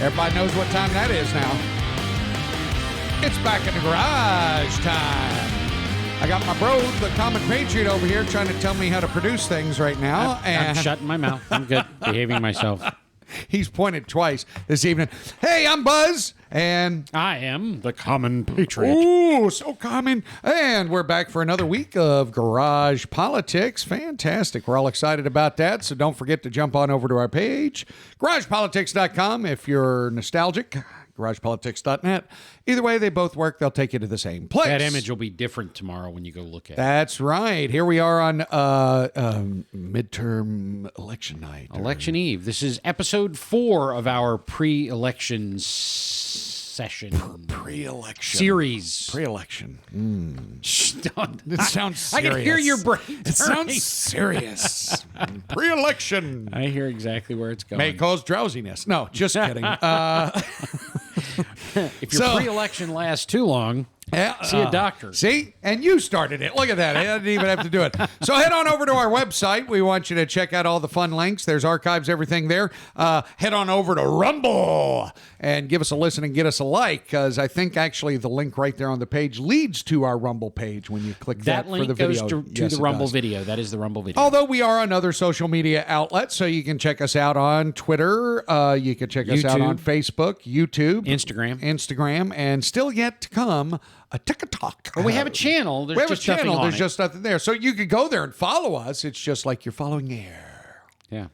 Everybody knows what time that is now. It's back in the garage time. I got my bro, the Common Patriot, over here trying to tell me how to produce things right now. I'm shutting my mouth. I'm good. Behaving myself. He's pointed twice this evening. Hey, I'm Buzz, and I am the Common Patriot. Ooh, so common. And we're back for another week of Garage Politics. Fantastic. We're all excited about that, so don't forget to jump on over to our page, garagepolitics.com, if you're nostalgic. GaragePolitics.net. Either way, they both work. They'll take you to the same place. That image will be different tomorrow when you go look at it. That's right. Here we are on midterm election night. Election Eve. This is episode 4 of our pre-election session. Pre-election. Series. Pre-election. It sounds serious. I can hear your brain turning. It sounds serious. Pre-election. I hear exactly where it's going. May cause drowsiness. No, just kidding. If your pre-election lasts too long, see a doctor. See? And you started it. Look at that. I didn't even have to do it. So head on over to our website. We want you to check out all the fun links. There's archives, everything there. Head on over to Rumble and give us a listen and get us a like, because I think actually the link right there on the page leads to our Rumble page when you click that for link the video. goes to the Rumble video. That is the Rumble video. Although we are on other social media outlets, so you can check us out on Twitter. You can check us out on Facebook, YouTube, Instagram, and still yet to come, a TikTok. Well, we have a channel. There's we have just a channel. nothing on There's it. just nothing there. So you could go there and follow us. It's just like you're following air. Yeah.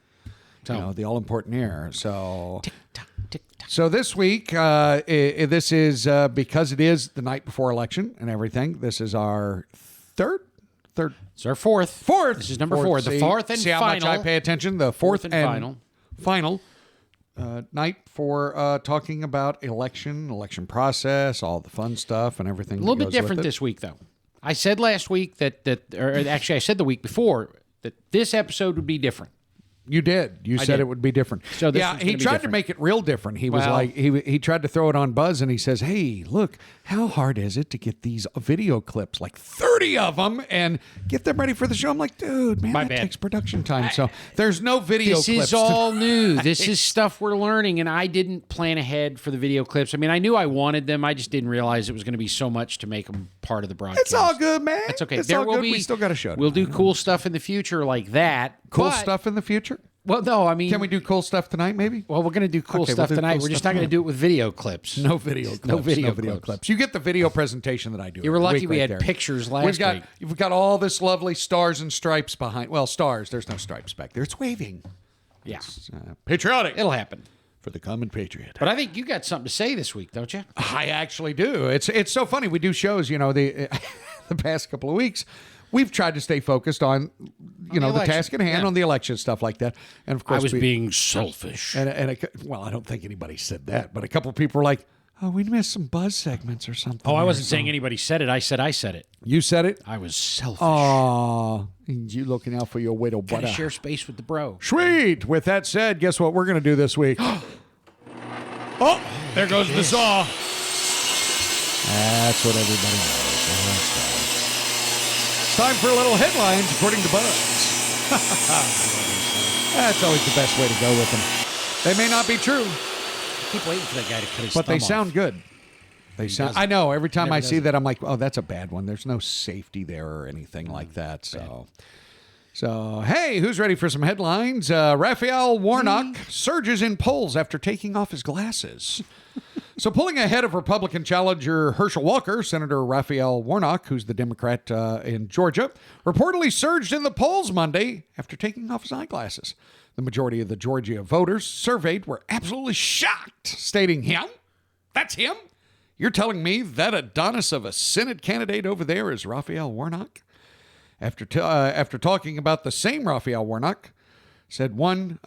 The all-important air. So, Tick-tock, tick-tock. so this week, this is because it is the night before election and everything. This is our third. It's our fourth. This is number 4. The fourth and see final. See how much I pay attention? The fourth and final night for talking about election process, all the fun stuff and everything. A little bit different this week, though. I said last week or actually I said the week before that this episode would be different. You did. You said it would be different. So this he tried to make it real different. He was like, he tried to throw it on Buzz, and he says, "Hey, look, how hard is it to get these video clips, like 30 of them, and get them ready for the show?" I'm like, dude, man, that takes production time. So there's no video clips. This is all new. This is stuff we're learning, and I didn't plan ahead for the video clips. I mean, I knew I wanted them. I just didn't realize it was going to be so much to make them part of the broadcast. It's all good, man. It's okay. It's all good. We still got a show. We'll do cool stuff in the future like that. Cool stuff in the future? Well, no, I mean... Can we do cool stuff tonight, maybe? Well, we're going to do cool stuff tonight. We're just not going to do it with video clips. No video clips. No video clips. You get the video presentation that I do. You were lucky we had pictures last week. We've got all this lovely stars and stripes behind. Well, stars. There's no stripes back there. It's waving. Yeah. It's, patriotic. It'll happen. For the common patriot. But I think you got something to say this week, don't you? I actually do. It's so funny. We do shows, the past couple of weeks. We've tried to stay focused on, the task at hand, on the election, stuff like that. And of course, I was being selfish. Well, I don't think anybody said that, but a couple of people were like, "Oh, we missed some Buzz segments or something." Oh, I wasn't saying anybody said it. I said it. You said it? I was selfish. Oh, you looking out for your widow butter. Gotta share space with the bro. Sweet. With that said, guess what we're going to do this week? Oh, there goes the saw. That's what everybody knows. It's time for a little headlines, according to Buzz. That's always the best way to go with them. They may not be true. I keep waiting for that guy to cut his but they sound off. Good. They sound. I know. Every time I see that, I'm like, oh, that's a bad one. There's no safety there or anything like that. So, hey, who's ready for some headlines? Raphael Warnock surges in polls after taking off his glasses. So pulling ahead of Republican challenger Herschel Walker, Senator Raphael Warnock, who's the Democrat in Georgia, reportedly surged in the polls Monday after taking off his eyeglasses. The majority of the Georgia voters surveyed were absolutely shocked, stating, "Him? That's him? You're telling me that Adonis of a Senate candidate over there is Raphael Warnock?" After talking about the same Raphael Warnock, said one...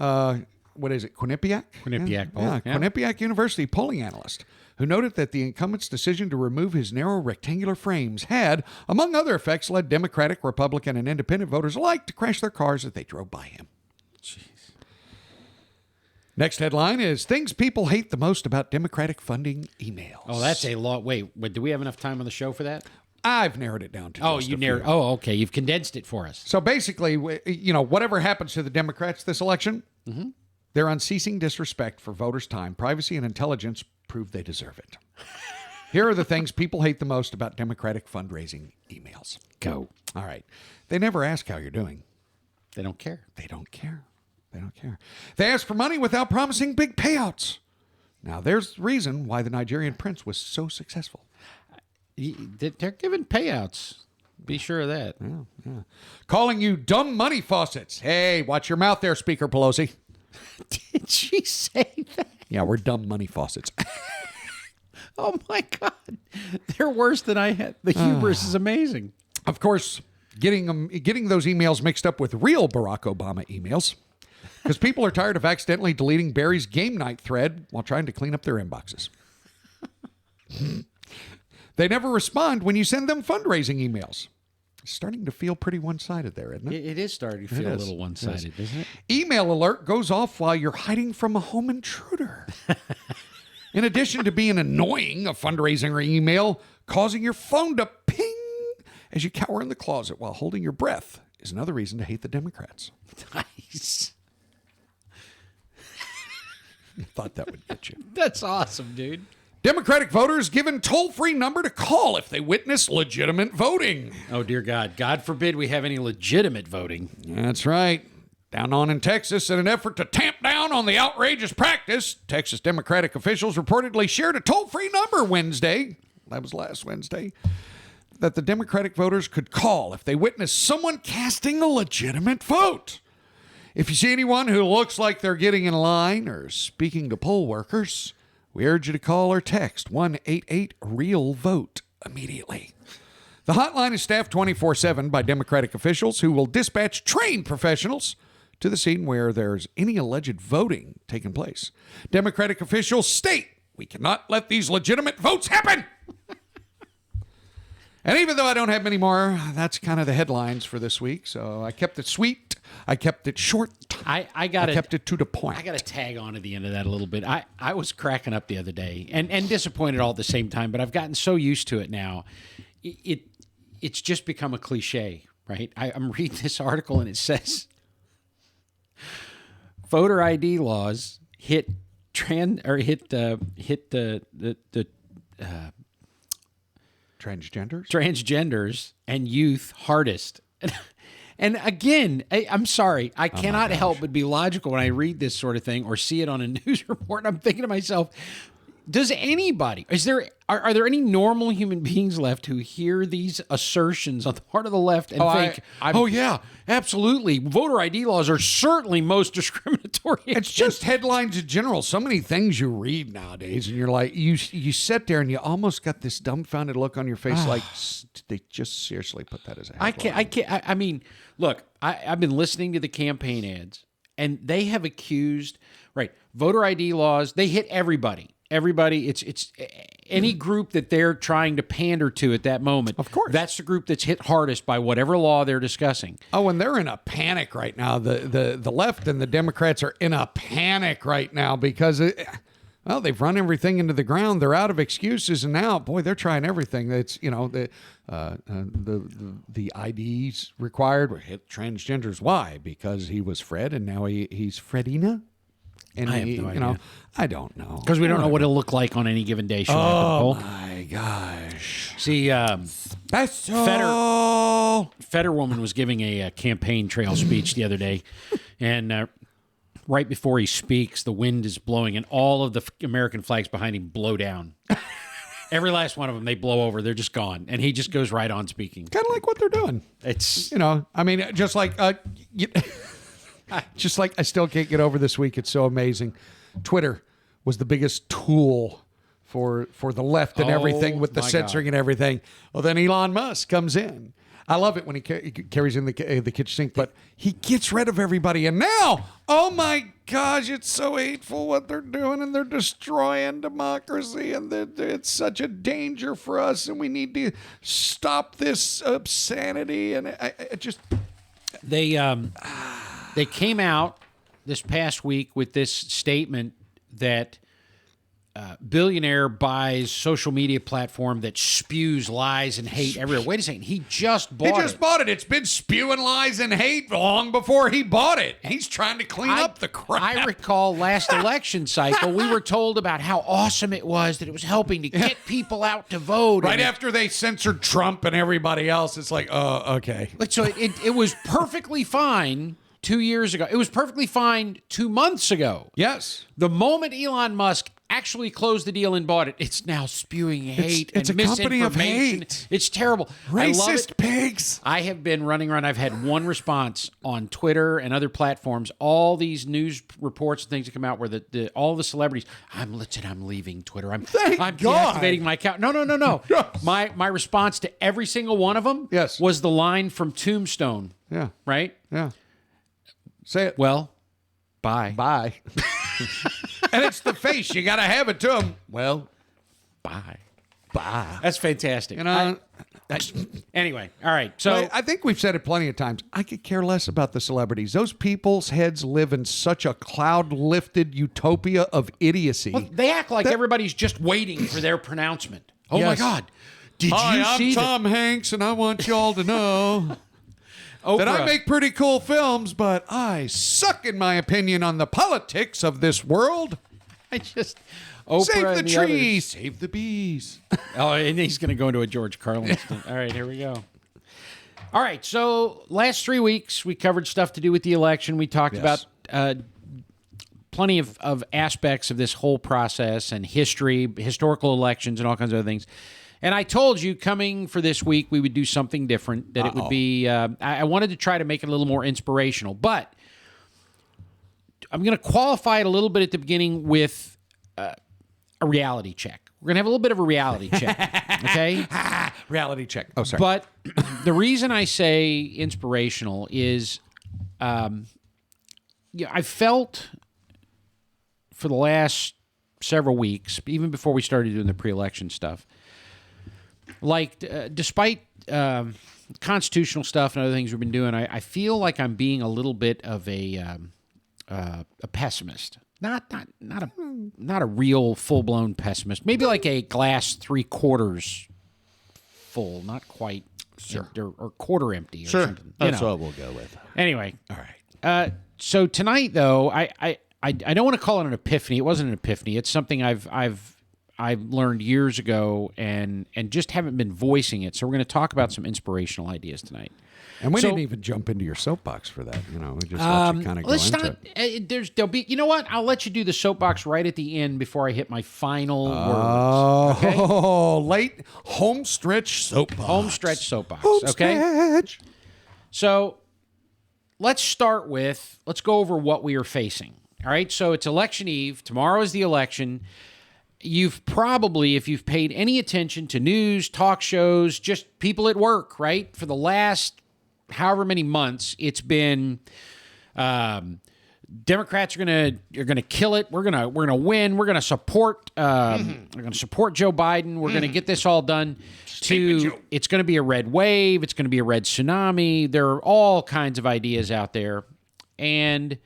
what is it, Quinnipiac? Quinnipiac poll. Yeah, Quinnipiac University polling analyst who noted that the incumbent's decision to remove his narrow rectangular frames had, among other effects, led Democratic, Republican, and independent voters alike to crash their cars as they drove by him. Jeez. Next headline is things people hate the most about Democratic funding emails. Oh, that's a lot. Wait, do we have enough time on the show for that? I've narrowed it down to okay. You've condensed it for us. So basically, whatever happens to the Democrats this election, Their unceasing disrespect for voters' time, privacy, and intelligence prove they deserve it. Here are the things people hate the most about Democratic fundraising emails. Go. All right. They never ask how you're doing. They don't care. They don't care. They don't care. They ask for money without promising big payouts. Now, there's the reason why the Nigerian prince was so successful. They're giving payouts. Be sure of that. Yeah. Calling you dumb money faucets. Hey, watch your mouth there, Speaker Pelosi. Did she say that? Yeah, we're dumb money faucets. Oh, my God. They're worse than I had. The hubris is amazing. Of course, getting those emails mixed up with real Barack Obama emails, because people are tired of accidentally deleting Barry's game night thread while trying to clean up their inboxes. They never respond when you send them fundraising emails. It's starting to feel pretty one-sided there, isn't it? It is starting to feel a little one-sided, isn't it? Email alert goes off while you're hiding from a home intruder. In addition to being annoying, a fundraising email causing your phone to ping as you cower in the closet while holding your breath is another reason to hate the Democrats. Nice. I thought that would get you. That's awesome, dude. Democratic voters given toll-free number to call if they witness legitimate voting. Oh, dear God. God forbid we have any legitimate voting. That's right. Down on in Texas, in an effort to tamp down on the outrageous practice, Texas Democratic officials reportedly shared a toll-free number Wednesday, that was last Wednesday, that the Democratic voters could call if they witness someone casting a legitimate vote. If you see anyone who looks like they're getting in line or speaking to poll workers, we urge you to call or text 188-REAL-VOTE immediately. The hotline is staffed 24/7 by Democratic officials who will dispatch trained professionals to the scene where there's any alleged voting taking place. Democratic officials state, we cannot let these legitimate votes happen. And even though I don't have many more, that's kind of the headlines for this week. So I kept it sweet. I kept it short. I kept it to the point. I got to tag on to the end of that a little bit. I was cracking up the other day and disappointed all at the same time, but I've gotten so used to it now. It's just become a cliche, right? I'm reading this article and it says voter ID laws hit transgenders and youth hardest. And again, I'm sorry, I cannot help but be logical when I read this sort of thing or see it on a news report. And I'm thinking to myself, does anybody, are there any normal human beings left who hear these assertions on the part of the left and think, oh yeah, absolutely, voter ID laws are certainly most discriminatory? It's just headlines in general. So many things you read nowadays, and you're like, you sit there and you almost got this dumbfounded look on your face, like they just seriously put that as a headline. I mean, look, I've been listening to the campaign ads, and they have accused, voter ID laws, they hit everybody. Everybody, it's any group that they're trying to pander to at that moment. Of course. That's the group that's hit hardest by whatever law they're discussing. Oh, and they're in a panic right now. The left and the Democrats are in a panic right now because, they've run everything into the ground. They're out of excuses, and now, boy, they're trying everything. It's, the IDs required were hit transgenders. Why? Because he was Fred, and now he's Fredina. And I have no idea. I don't know. Because we don't know what it'll look like on any given day. Oh, my gosh. See, Fetterwoman was giving a campaign trail speech the other day, and right before he speaks, the wind is blowing, and all of the American flags behind him blow down. Every last one of them, they blow over. They're just gone. And he just goes right on speaking. Kind of like what they're doing. It's, just like... Just like I still can't get over this week. It's so amazing. Twitter was the biggest tool for the left and everything with the censoring and everything. Well, then Elon Musk comes in. I love it when he carries in the kitchen sink, but he gets rid of everybody. And now, oh my gosh, it's so hateful what they're doing, and they're destroying democracy, and it's such a danger for us, and we need to stop this obscenity. And I just... They came out this past week with this statement that billionaire buys social media platform that spews lies and hate everywhere. Wait a second. He just bought it. He just bought it. It's been spewing lies and hate long before he bought it. He's trying to clean up the crap. I recall last election cycle, we were told about how awesome it was, that it was helping to get people out to vote. Right after they censored Trump and everybody else, it's like, oh, okay. So it was perfectly fine 2 years ago. It was perfectly fine 2 months ago. Yes. The moment Elon Musk actually closed the deal and bought it, it's now spewing hate it's and a company of misinformation. hate. It's terrible. I love Racist it. pigs. I have been running around. I've had one response on Twitter and other platforms. All these news reports and things that come out where all the celebrities, I'm leaving Twitter. I'm God. deactivating my account. No. Yes. My response to every single one of them was the line from Tombstone. Yeah. Right? Yeah. Say it. Well, bye. Bye. And it's the face. You got to have it to him. Well, Bye. bye. That's fantastic. You know, Anyway, all right. So I think we've said it plenty of times. I could care less about the celebrities. Those people's heads live in such a cloud-lifted utopia of idiocy. they act like everybody's just waiting for their pronouncement. Oh, my Yes. God. Did Hi, you I'm see Tom Hanks, and I want y'all to know Oprah? that I make pretty cool films, but I suck, in my opinion, on the politics of this world. Oprah Save the and trees, save the bees. Oh, and he's going to go into a George Carlin. All right, here we go. All right, so last 3 weeks we covered stuff to do with the election. We talked about plenty of aspects of this whole process and history, historical elections, and all kinds of other things. And I told you coming for this week we would do something different, that it would be, I wanted to try to make it a little more inspirational. But I'm going to qualify it a little bit at the beginning with a reality check. We're going to have a little bit of a reality check, okay? Reality check. Oh, sorry. But the reason I say inspirational is I felt for the last several weeks, even before we started doing the pre-election stuff, like despite constitutional stuff and other things we've been doing, I feel like I'm being a little bit of a pessimist. Not a real full-blown pessimist. Maybe like a glass 3/4 full, not quite, or quarter empty or something. That's what we'll go with. Anyway, All right. so tonight though, I don't want to call it an epiphany. It wasn't an epiphany. It's something I've learned years ago and just haven't been voicing it. So we're going to talk about some inspirational ideas tonight. And we didn't even jump into your soapbox for that. You know, we just let you kind of go into it. There'll be. You know what? I'll let you do the soapbox right at the end before I hit my final Oh, words. Late home stretch soapbox. Home stretch soapbox. Home Okay. stretch. So let's go over what we are facing. All right. So it's election eve. Tomorrow is the election. You've probably, if you've paid any attention to news, talk shows, just people at work, right? For the last however many months, it's been Democrats are gonna kill it. We're gonna win. We're gonna support Joe Biden. We're gonna get this all done. It's gonna be a red wave. It's gonna be a red tsunami. There are all kinds of ideas out there, and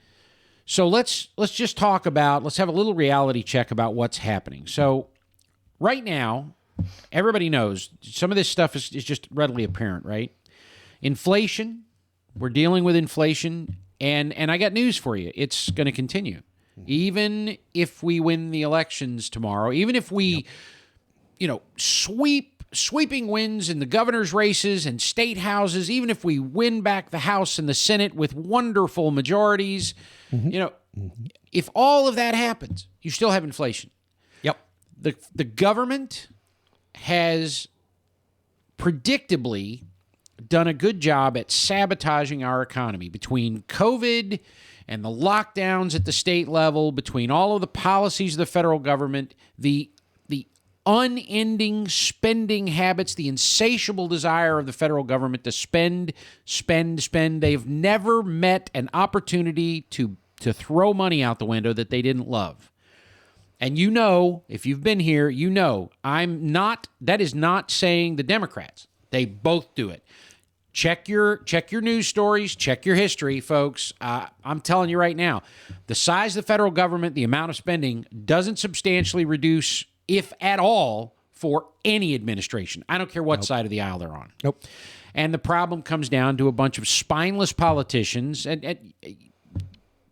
so let's just talk about. Let's have a little reality check about what's happening. So right now, everybody knows some of this stuff is just readily apparent, right? Inflation, we're dealing with inflation, and I got news for you. It's going to continue. Even if we win the elections tomorrow, even if we, sweeping wins in the governor's races and state houses, even if we win back the House and the Senate with wonderful majorities, if all of that happens, you still have inflation. Yep. The government has predictably done a good job at sabotaging our economy between COVID and the lockdowns at the state level, between all of the policies of the federal government, the unending spending habits, the insatiable desire of the federal government to spend. They've never met an opportunity to throw money out the window that they didn't love. And if you've been here, that is not saying the Democrats. They both do it. Check your news stories, check your history, folks. I'm telling you right now, the size of the federal government, the amount of spending doesn't substantially reduce, if at all, for any administration. I don't care what side of the aisle they're on. Nope. And the problem comes down to a bunch of spineless politicians and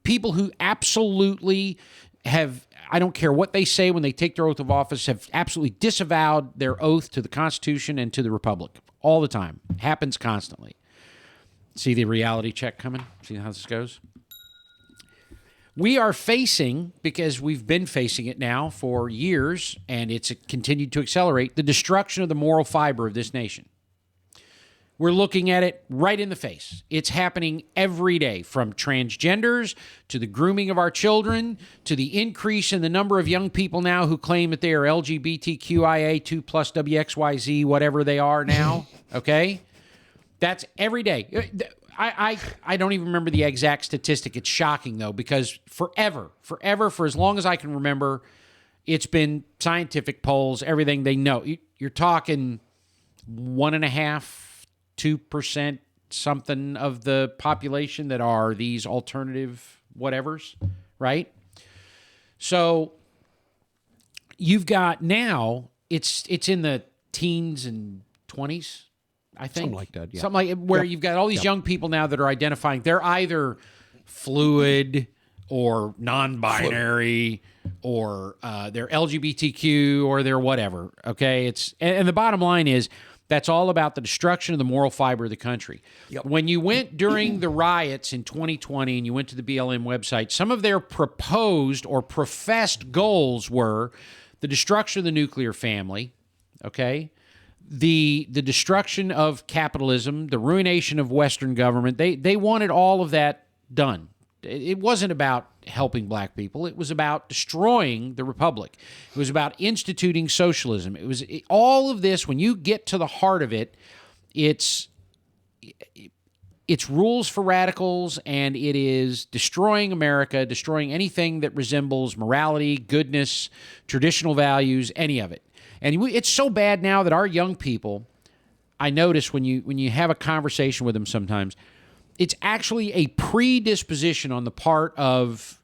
people who absolutely have, I don't care what they say when they take their oath of office, have absolutely disavowed their oath to the Constitution and to the Republic all the time. Happens constantly. See the reality check coming? See how this goes? We are facing, because we've been facing it now for years, and it's continued to accelerate, the destruction of the moral fiber of this nation. We're looking at it right in the face. It's happening every day, from transgenders to the grooming of our children to the increase in the number of young people now who claim that they are LGBTQIA2 plus WXYZ, whatever they are now. Okay? That's every day. I don't even remember the exact statistic. It's shocking, though, because forever, for as long as I can remember, it's been scientific polls, everything they know. You're talking 1.5%. 2% something of the population that are these alternative whatevers, right? So you've got now, it's in the teens and 20s, I think. Something like that, yeah. Something like where you've got all these young people now that are identifying, they're either fluid or non-binary or they're LGBTQ or they're whatever, okay? And the bottom line is, that's all about the destruction of the moral fiber of the country. Yep. When you went during the riots in 2020 and you went to the BLM website, some of their proposed or professed goals were the destruction of the nuclear family, okay? The destruction of capitalism, the ruination of Western government. They wanted all of that done. It wasn't about helping black people. It was about destroying the republic. It was about instituting socialism. It was all of this. When you get to the heart of it, it's rules for radicals, and it is destroying America, destroying anything that resembles morality, goodness, traditional values, any of it. And it's so bad now that our young people, I notice when you have a conversation with them sometimes, it's actually a predisposition on the part of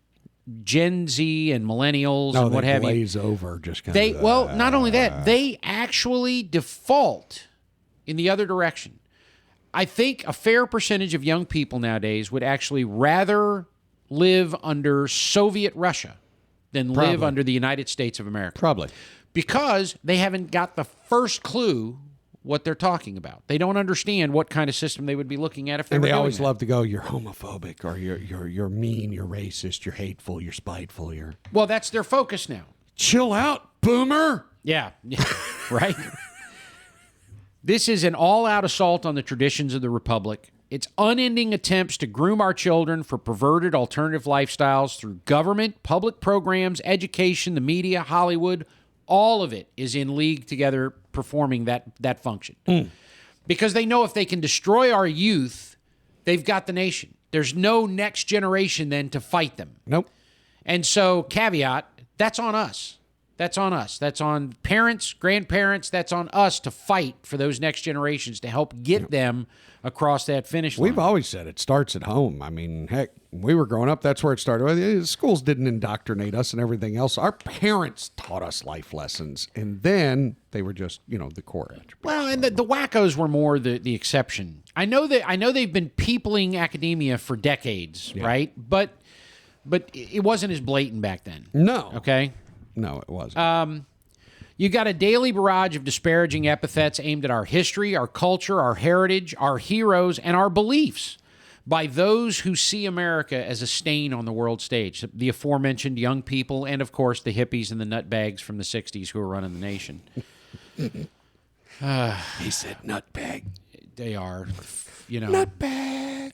Gen Z and millennials and what have you. They glaze over, just kind of. Well, not only that, they actually default in the other direction. I think a fair percentage of young people nowadays would actually rather live under Soviet Russia than live under the United States of America. Probably. Because they haven't got the first clue what they're talking about. They don't understand what kind of system they would be looking at if they were doing that. And they always love to go, you're homophobic, or you're mean, you're racist, you're hateful, you're spiteful, you're... Well, that's their focus now. Chill out, boomer! Yeah. Right? This is an all-out assault on the traditions of the Republic. It's unending attempts to groom our children for perverted alternative lifestyles through government, public programs, education, the media, Hollywood. All of it is in league together performing that function. Because they know if they can destroy our youth, they've got the nation. There's no next generation then to fight them. Nope. And so, caveat, that's on us. That's on us. That's on parents, grandparents. That's on us to fight for those next generations to help get them across that finish line. We've always said it starts at home. I mean, heck, we were growing up, that's where it started. Schools didn't indoctrinate us and everything else. Our parents taught us life lessons, and then they were just, the core attributes. Well, and the wackos were more the exception. I know they've been peopling academia for decades, right? But it wasn't as blatant back then. No. Okay? No, it wasn't. You got a daily barrage of disparaging epithets aimed at our history, our culture, our heritage, our heroes, and our beliefs by those who see America as a stain on the world stage. The aforementioned young people and, of course, the hippies and the nutbags from the 60s who are running the nation. He said nutbag. They are, Nutbag.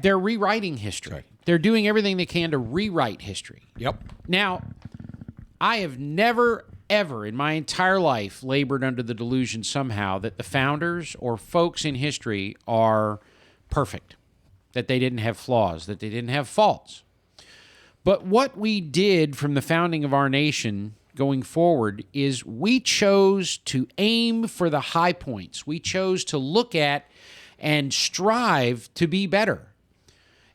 They're rewriting history. Right. They're doing everything they can to rewrite history. Yep. Now, I have never, ever in my entire life labored under the delusion somehow that the founders or folks in history are perfect, that they didn't have flaws, that they didn't have faults. But what we did from the founding of our nation going forward is we chose to aim for the high points. We chose to look at and strive to be better.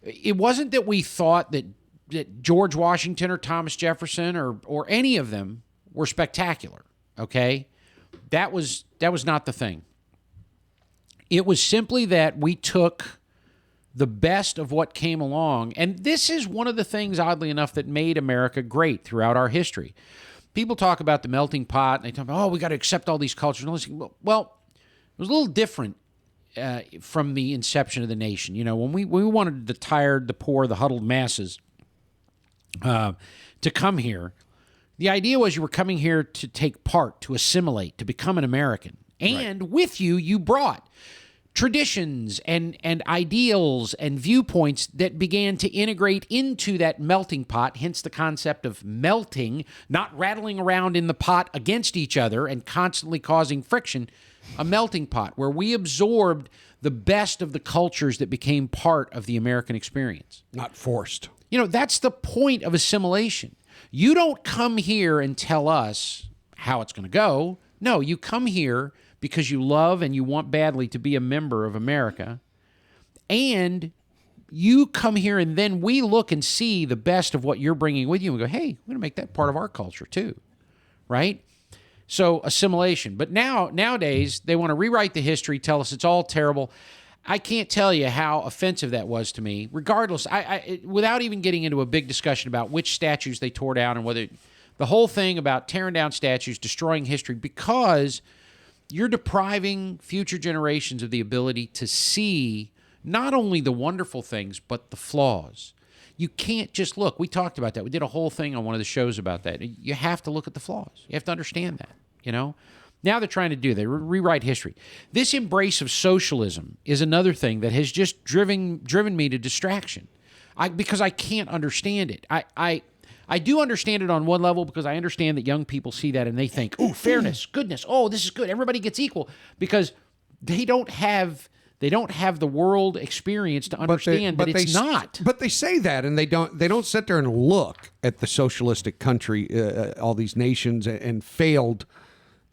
It wasn't that we thought that George Washington or Thomas Jefferson or any of them were spectacular, okay? That was not the thing. It was simply that we took the best of what came along. And this is one of the things, oddly enough, that made America great throughout our history. People talk about the melting pot, and they talk about, we got to accept all these cultures. Well, it was a little different from the inception of the nation. When we wanted the tired, the poor, the huddled masses to come here, the idea was you were coming here to take part, to assimilate, to become an American. And with you brought traditions and ideals and viewpoints that began to integrate into that melting pot, hence the concept of melting, not rattling around in the pot against each other and constantly causing friction, a melting pot where we absorbed the best of the cultures that became part of the American experience. Not forced. That's the point of assimilation. You don't come here and tell us how it's going to go. No, you come here because you love and you want badly to be a member of America. And you come here and then we look and see the best of what you're bringing with you and we go, hey, we're going to make that part of our culture too, right? So assimilation. But nowadays, they want to rewrite the history, tell us it's all terrible. I can't tell you how offensive that was to me. Regardless, without even getting into a big discussion about which statues they tore down and whether the whole thing about tearing down statues, destroying history, because you're depriving future generations of the ability to see not only the wonderful things, but the flaws. You can't just look. We talked about that. We did a whole thing on one of the shows about that. You have to look at the flaws. You have to understand that, Now they're trying to do, they rewrite history. This embrace of socialism is another thing that has just driven me to distraction because I can't understand it. I do understand it on one level because I understand that young people see that and they think, oh, fairness, goodness, oh, this is good. Everybody gets equal because they don't have the world experience to understand that it's not. But they say that, and they don't sit there and look at the socialistic country, all these nations and failed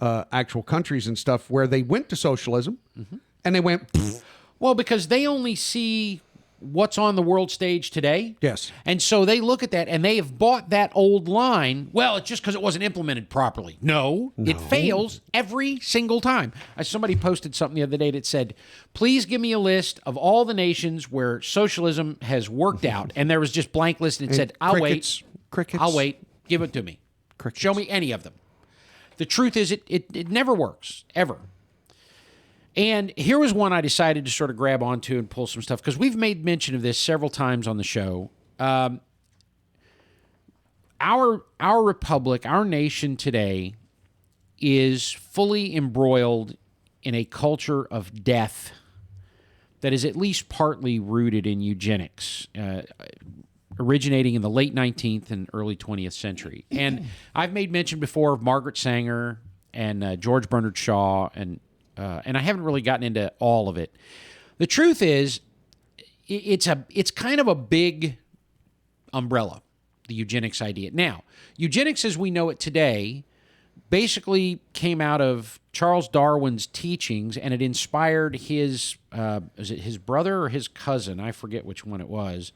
actual countries and stuff where they went to socialism and they went. Pfft. Well, because they only see what's on the world stage today. Yes. And so they look at that and they have bought that old line. Well, it's just because it wasn't implemented properly. No, it fails every single time. Somebody posted something the other day that said, please give me a list of all the nations where socialism has worked out. And there was just blank list and it said, I'll wait. I'll wait. Give it to me. Show me any of them. The truth is it never works, ever. And here was one I decided to sort of grab onto and pull some stuff, because we've made mention of this several times on the show. Our republic, our nation today, is fully embroiled in a culture of death that is at least partly rooted in eugenics, originating in the late 19th and early 20th century. And I've made mention before of Margaret Sanger and George Bernard Shaw, and I haven't really gotten into all of it. The truth is, it's kind of a big umbrella, the eugenics idea. Now, eugenics as we know it today basically came out of Charles Darwin's teachings, and it inspired his, is it his brother or his cousin? I forget which one it was.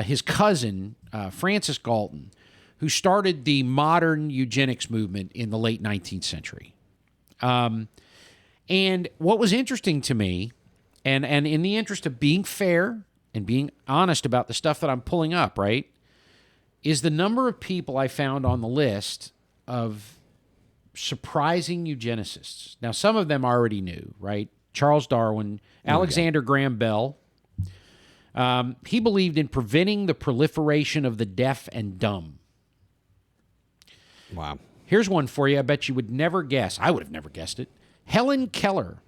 His cousin, Francis Galton, who started the modern eugenics movement in the late 19th century. And what was interesting to me, and in the interest of being fair and being honest about the stuff that I'm pulling up, right, is the number of people I found on the list of surprising eugenicists. Now, some of them I already knew, right? Charles Darwin, Alexander Graham Bell. He believed in preventing the proliferation of the deaf and dumb. Wow. Here's one for you I bet you would never guess. I would have never guessed it. Helen Keller.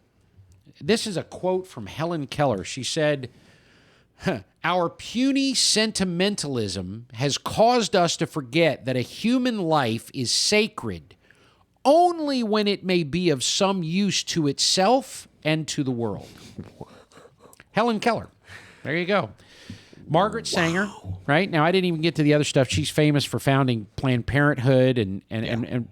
This is a quote from Helen Keller. She said, "Our puny sentimentalism has caused us to forget that a human life is sacred only when it may be of some use to itself and to the world." Helen Keller. There you go. Margaret Sanger, right? Now, I didn't even get to the other stuff. She's famous for founding Planned Parenthood and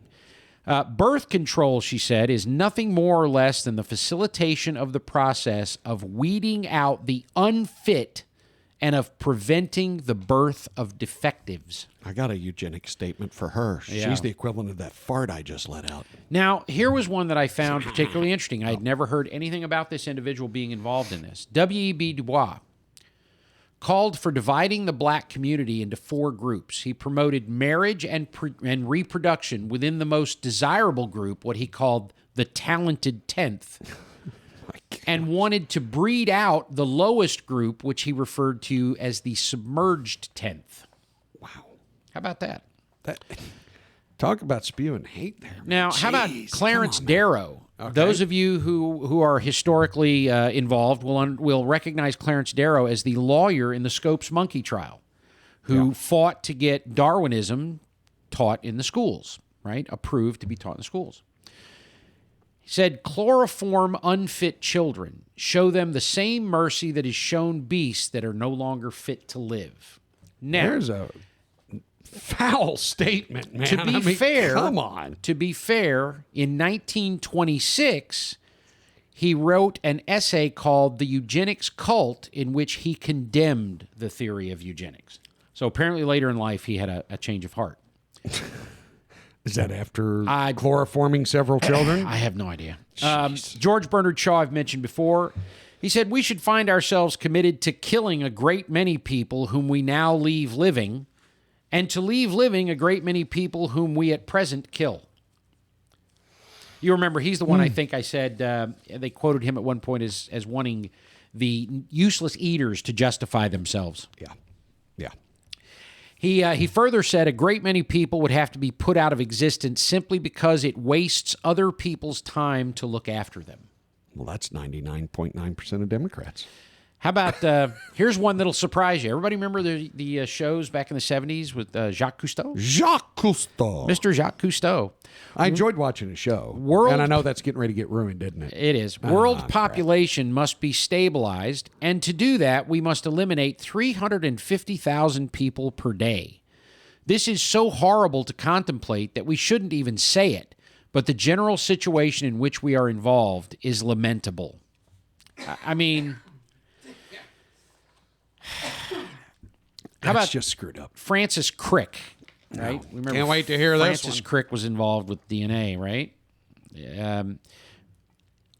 birth control, she said, is nothing more or less than the facilitation of the process of weeding out the unfit and of preventing the birth of defectives. I got a eugenic statement for her. Yeah. She's the equivalent of that fart I just let out. Now, here was one that I found particularly interesting. I had never heard anything about this individual being involved in this. W.E.B. Du Bois called for dividing the black community into 4 groups. He promoted marriage and reproduction within the most desirable group, what he called the talented 10th, and wanted to breed out the lowest group, which he referred to as the submerged 10th. Wow. How about that? Talk about spewing hate there. Man. Now, how about Jeez, Clarence come on, Darrow? Okay. Those of you who are historically involved will recognize Clarence Darrow as the lawyer in the Scopes monkey trial, who fought to get Darwinism taught in the schools, right? Approved to be taught in the schools. He said, chloroform unfit children, show them the same mercy that is shown beasts that are no longer fit to live. Now, there's a foul statement, man. To be fair, come on. To be fair, in 1926, he wrote an essay called The Eugenics Cult, in which he condemned the theory of eugenics. So apparently later in life, he had a change of heart. Is that after chloroforming several children? I have no idea. George Bernard Shaw, I've mentioned before. He said, we should find ourselves committed to killing a great many people whom we now leave living, and to leave living a great many people whom we at present kill. You remember, he's the one I think I said, they quoted him at one point as wanting the useless eaters to justify themselves. Yeah. He further said a great many people would have to be put out of existence simply because it wastes other people's time to look after them. Well, that's 99.9% of Democrats. How about, here's one that'll surprise you. Everybody remember the shows back in the 70s with Jacques Cousteau? Jacques Cousteau. Mr. Jacques Cousteau. I enjoyed watching the show. And I know that's getting ready to get ruined, didn't it? It is. World population must be stabilized, and to do that, we must eliminate 350,000 people per day. This is so horrible to contemplate that we shouldn't even say it, but the general situation in which we are involved is lamentable. I mean... How about just screwed up? Francis Crick, right? No. Can't wait to hear this Francis Crick was involved with DNA, right? In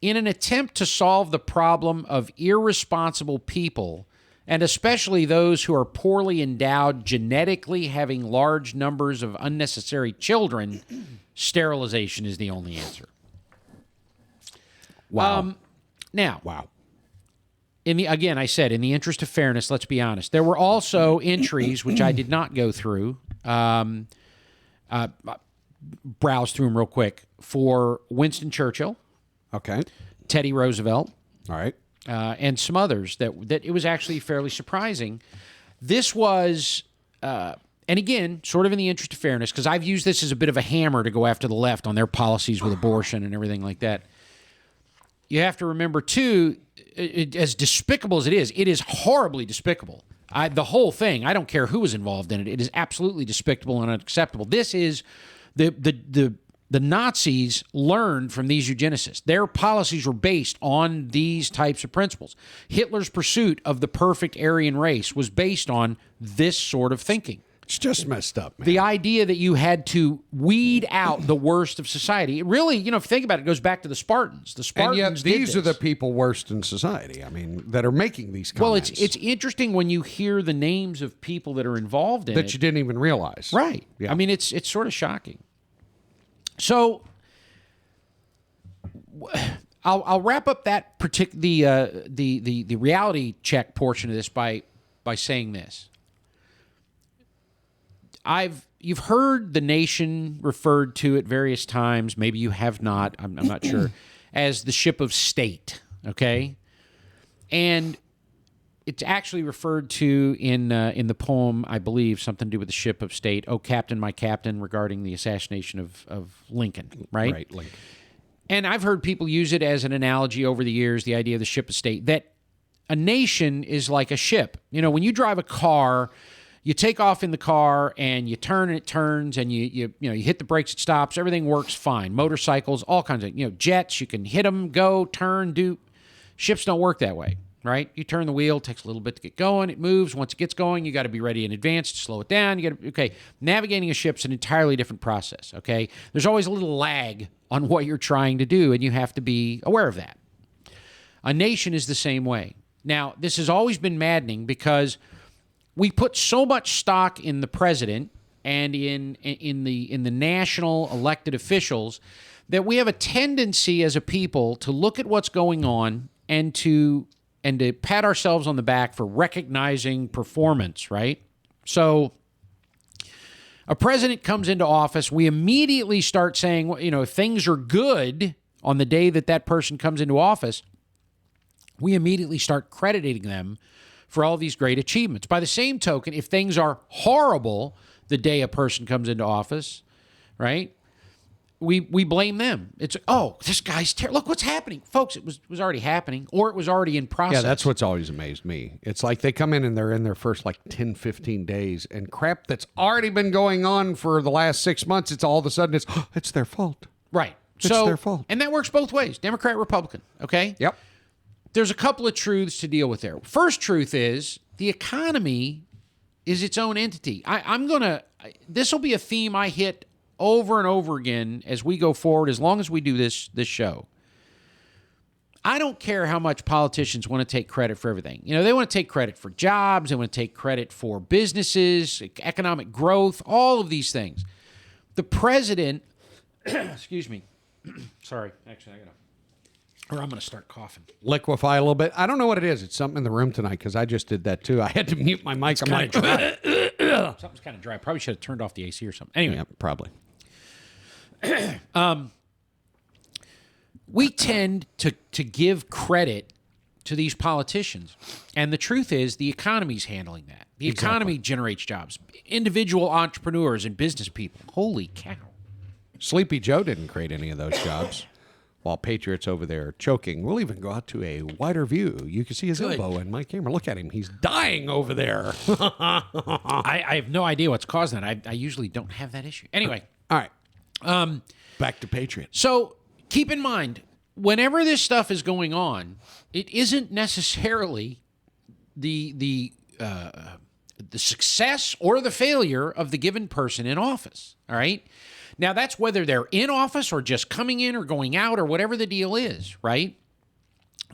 an attempt to solve the problem of irresponsible people, and especially those who are poorly endowed, genetically having large numbers of unnecessary children, sterilization is the only answer. Wow. Wow. Again, I said, in the interest of fairness, let's be honest. There were also entries, which I did not go through, browse through them real quick, for Winston Churchill, Okay. Teddy Roosevelt, All right. and some others that it was actually fairly surprising. This was, and again, sort of in the interest of fairness, because I've used this as a bit of a hammer to go after the left on their policies with abortion and everything like that. You have to remember, too, as despicable as it is horribly despicable. The whole thing, I don't care who was involved in it. It is absolutely despicable and unacceptable. This is the Nazis learned from these eugenicists. Their policies were based on these types of principles. Hitler's pursuit of the perfect Aryan race was based on this sort of thinking. It's just messed up, man. The idea that you had to weed out the worst of society. It really, if you think about it, it goes back to the Spartans. The Spartans and yet these did are the people worst in society, I mean, that are making these comments. Well, it's interesting when you hear the names of people that are involved in it. That you didn't even realize. Right. Yeah. I mean, it's sort of shocking. So I'll wrap up that the reality check portion of this by saying this. You've heard the nation referred to at various times, maybe you have not, I'm not sure, as the ship of state, okay? And it's actually referred to in the poem, I believe, something to do with the ship of state, "Oh, Captain, my Captain," regarding the assassination of Lincoln, right? Right, Lincoln. And I've heard people use it as an analogy over the years, the idea of the ship of state, that A nation is like a ship. When you drive a car, you take off in the car and you turn and it turns, and you hit the brakes, it stops, everything works fine. Motorcycles, all kinds of, jets, you can hit them, go, turn, do. Ships don't work that way, right? You turn the wheel, it takes a little bit to get going, it moves. Once it gets going, you got to be ready in advance to slow it down. Navigating a ship's an entirely different process, okay? There's always a little lag on what you're trying to do, and you have to be aware of that. A nation is the same way. Now, this has always been maddening because we put so much stock in the president and in the national elected officials that we have a tendency as a people to look at what's going on and to pat ourselves on the back for recognizing performance, right? So a president comes into office, we immediately start saying, if things are good on the day that person comes into office, we immediately start crediting them for all these great achievements. By the same token, if things are horrible the day a person comes into office, right, we blame them. It's, this guy's terrible. Look what's happening. Folks, it was already happening, or it was already in process. Yeah, that's what's always amazed me. It's like they come in and they're in their first 10, 15 days, and crap that's already been going on for the last 6 months, it's all of a sudden it's their fault. Right. It's their fault. And that works both ways, Democrat, Republican, okay? Yep. There's a couple of truths to deal with there. First truth is the economy is its own entity. This will be a theme I hit over and over again as we go forward, as long as we do this show. I don't care how much politicians want to take credit for everything. They want to take credit for jobs. They want to take credit for businesses, economic growth, all of these things. The president, excuse me. Sorry. Actually, I'm going to start coughing. Liquefy a little bit. I don't know what it is. It's something in the room tonight because I just did that too. I had to mute my mic. Something's kind of dry. Probably should have turned off the AC or something. Anyway. Yeah, probably. We tend to give credit to these politicians. And the truth is the economy's handling that. The economy generates jobs. Individual entrepreneurs and business people. Holy cow. Sleepy Joe didn't create any of those jobs. While Patriot's over there choking, we'll even go out to a wider view. You can see his elbow in my camera. Look at him. He's dying over there. I have no idea what's causing that. I usually don't have that issue. Anyway. All right. Back to Patriot. So keep in mind, whenever this stuff is going on, it isn't necessarily the success or the failure of the given person in office. All right? Now, that's whether they're in office or just coming in or going out or whatever the deal is, right?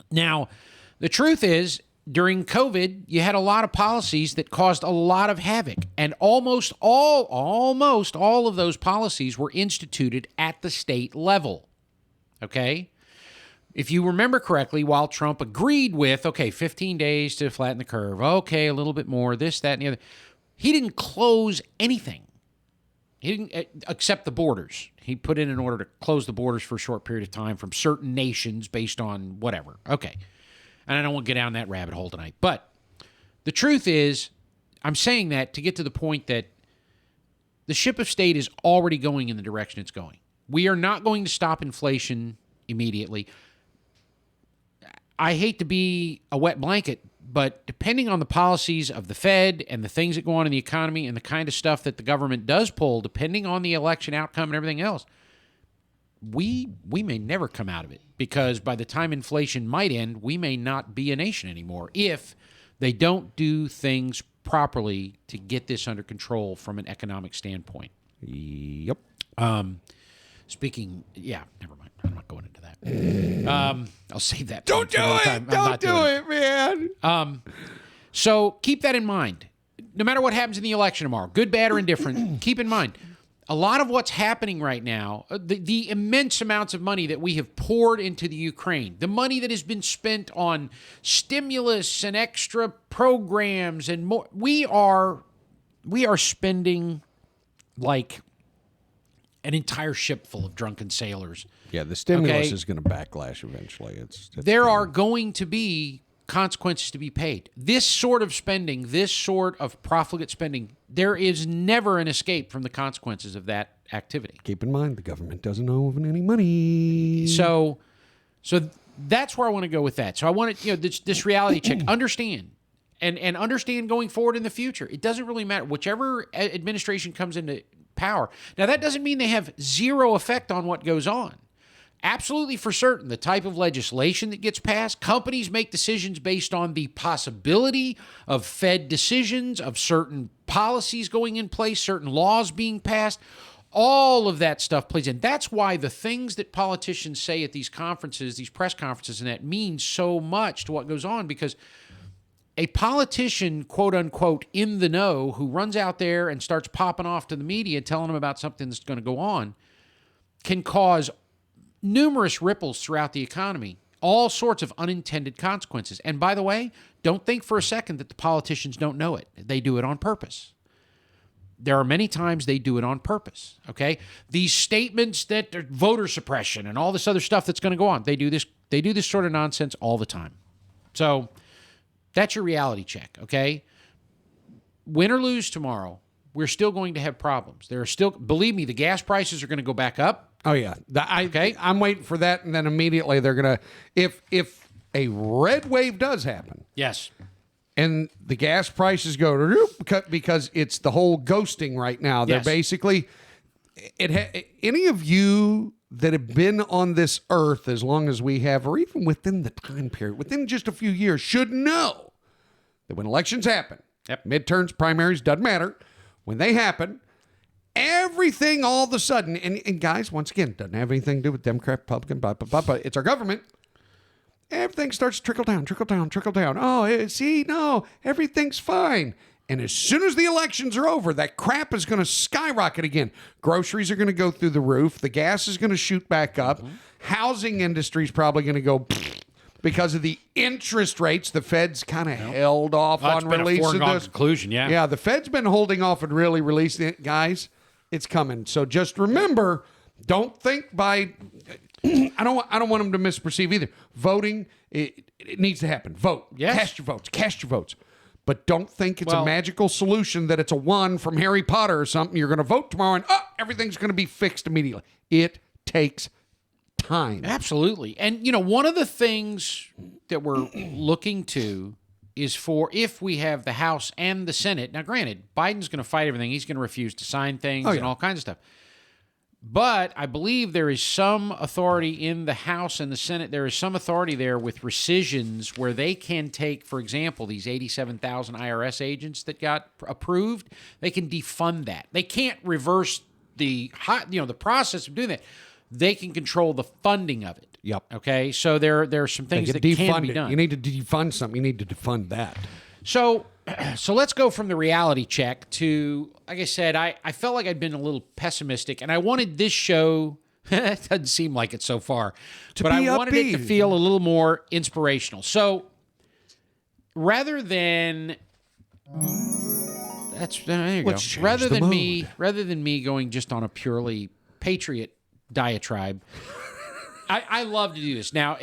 Now, the truth is, during COVID, you had a lot of policies that caused a lot of havoc, and almost all of those policies were instituted at the state level, okay? If you remember correctly, while Trump agreed with, 15 days to flatten the curve, a little bit more, this, that, and the other, he didn't close anything. He didn't accept the borders. He put in an order to close the borders for a short period of time from certain nations based on whatever. Okay. And I don't want to get down that rabbit hole tonight. But the truth is, I'm saying that to get to the point that the ship of state is already going in the direction it's going. We are not going to stop inflation immediately. I hate to be a wet blanket, but depending on the policies of the Fed and the things that go on in the economy and the kind of stuff that the government does pull, depending on the election outcome and everything else, we may never come out of it, because by the time inflation might end, we may not be a nation anymore if they don't do things properly to get this under control from an economic standpoint. Yep. Speaking, never mind. I'm not going into that. I'll save that. Don't do it. Don't do it, man. So keep that in mind. No matter what happens in the election tomorrow, good, bad, or indifferent, keep in mind, a lot of what's happening right now, the immense amounts of money that we have poured into the Ukraine, the money that has been spent on stimulus and extra programs and more, we are spending like an entire ship full of drunken sailors. Yeah, the stimulus is going to backlash eventually. There are going to be consequences to be paid. This sort of spending, this sort of profligate spending, there is never an escape from the consequences of that activity. Keep in mind, the government doesn't owe any money. So So that's where I want to go with that. So I want to, this reality check, understand. And understand going forward in the future. It doesn't really matter. Whichever administration comes into power. Now, that doesn't mean they have zero effect on what goes on. Absolutely for certain, the type of legislation that gets passed, companies make decisions based on the possibility of Fed decisions, of certain policies going in place, certain laws being passed. All of that stuff plays in. That's why the things that politicians say at these conferences, these press conferences, and that mean so much to what goes on, because a politician, quote unquote, in the know, who runs out there and starts popping off to the media, telling them about something that's going to go on, can cause numerous ripples throughout the economy, all sorts of unintended consequences. And by the way, don't think for a second that the politicians don't know it. They do it on purpose. There are many times they do it on purpose, okay? These statements that are voter suppression and all this other stuff that's going to go on, they do this sort of nonsense all the time. So that's your reality check, okay? Win or lose tomorrow, we're still going to have problems. There are still, believe me, the gas prices are going to go back up. Oh, yeah. Okay. I'm waiting for that, and then immediately they're going to, if a red wave does happen. Yes. And the gas prices go because it's the whole ghosting right now. They're basically, any of you that have been on this earth as long as we have, or even within the time period, within just a few years, should know that when elections happen, midterms, primaries, doesn't matter, when they happen, everything all of a sudden, and guys, once again, doesn't have anything to do with Democrat, Republican, but it's our government. Everything starts to trickle down, trickle down, trickle down. Oh, see, no, everything's fine. And as soon as the elections are over, that crap is going to skyrocket again. Groceries are going to go through the roof. The gas is going to shoot back up. Mm-hmm. Housing industry is probably going to go because of the interest rates. The Fed's kind of held off on releasing this. Conclusion, yeah. Yeah, the Fed's been holding off and really releasing it. Guys, it's coming. So just remember, don't think by... I don't want them to misperceive either. Voting, it needs to happen. Vote. Yes. Cast your votes. Cast your votes. But don't think it's a magical solution, that it's a one from Harry Potter or something. You're going to vote tomorrow and everything's going to be fixed immediately. It takes time. Absolutely. And, one of the things that we're looking to is for if we have the House and the Senate. Now, granted, Biden's going to fight everything. He's going to refuse to sign things and all kinds of stuff. But I believe there is some authority in the House and the Senate. There is some authority there with rescissions where they can take, for example, these 87,000 IRS agents that got approved. They can defund that. They can't reverse the process of doing that. They can control the funding of it. Yep. Okay. So there are some things that can be done. You need to defund something. You need to defund that. So let's go from the reality check to, like I said, I felt like I'd been a little pessimistic, and I wanted this show, it doesn't seem like it so far, but I wanted it to feel a little more inspirational. So rather than, there you go. Rather than me going just on a purely patriot diatribe, I love to do this. Now,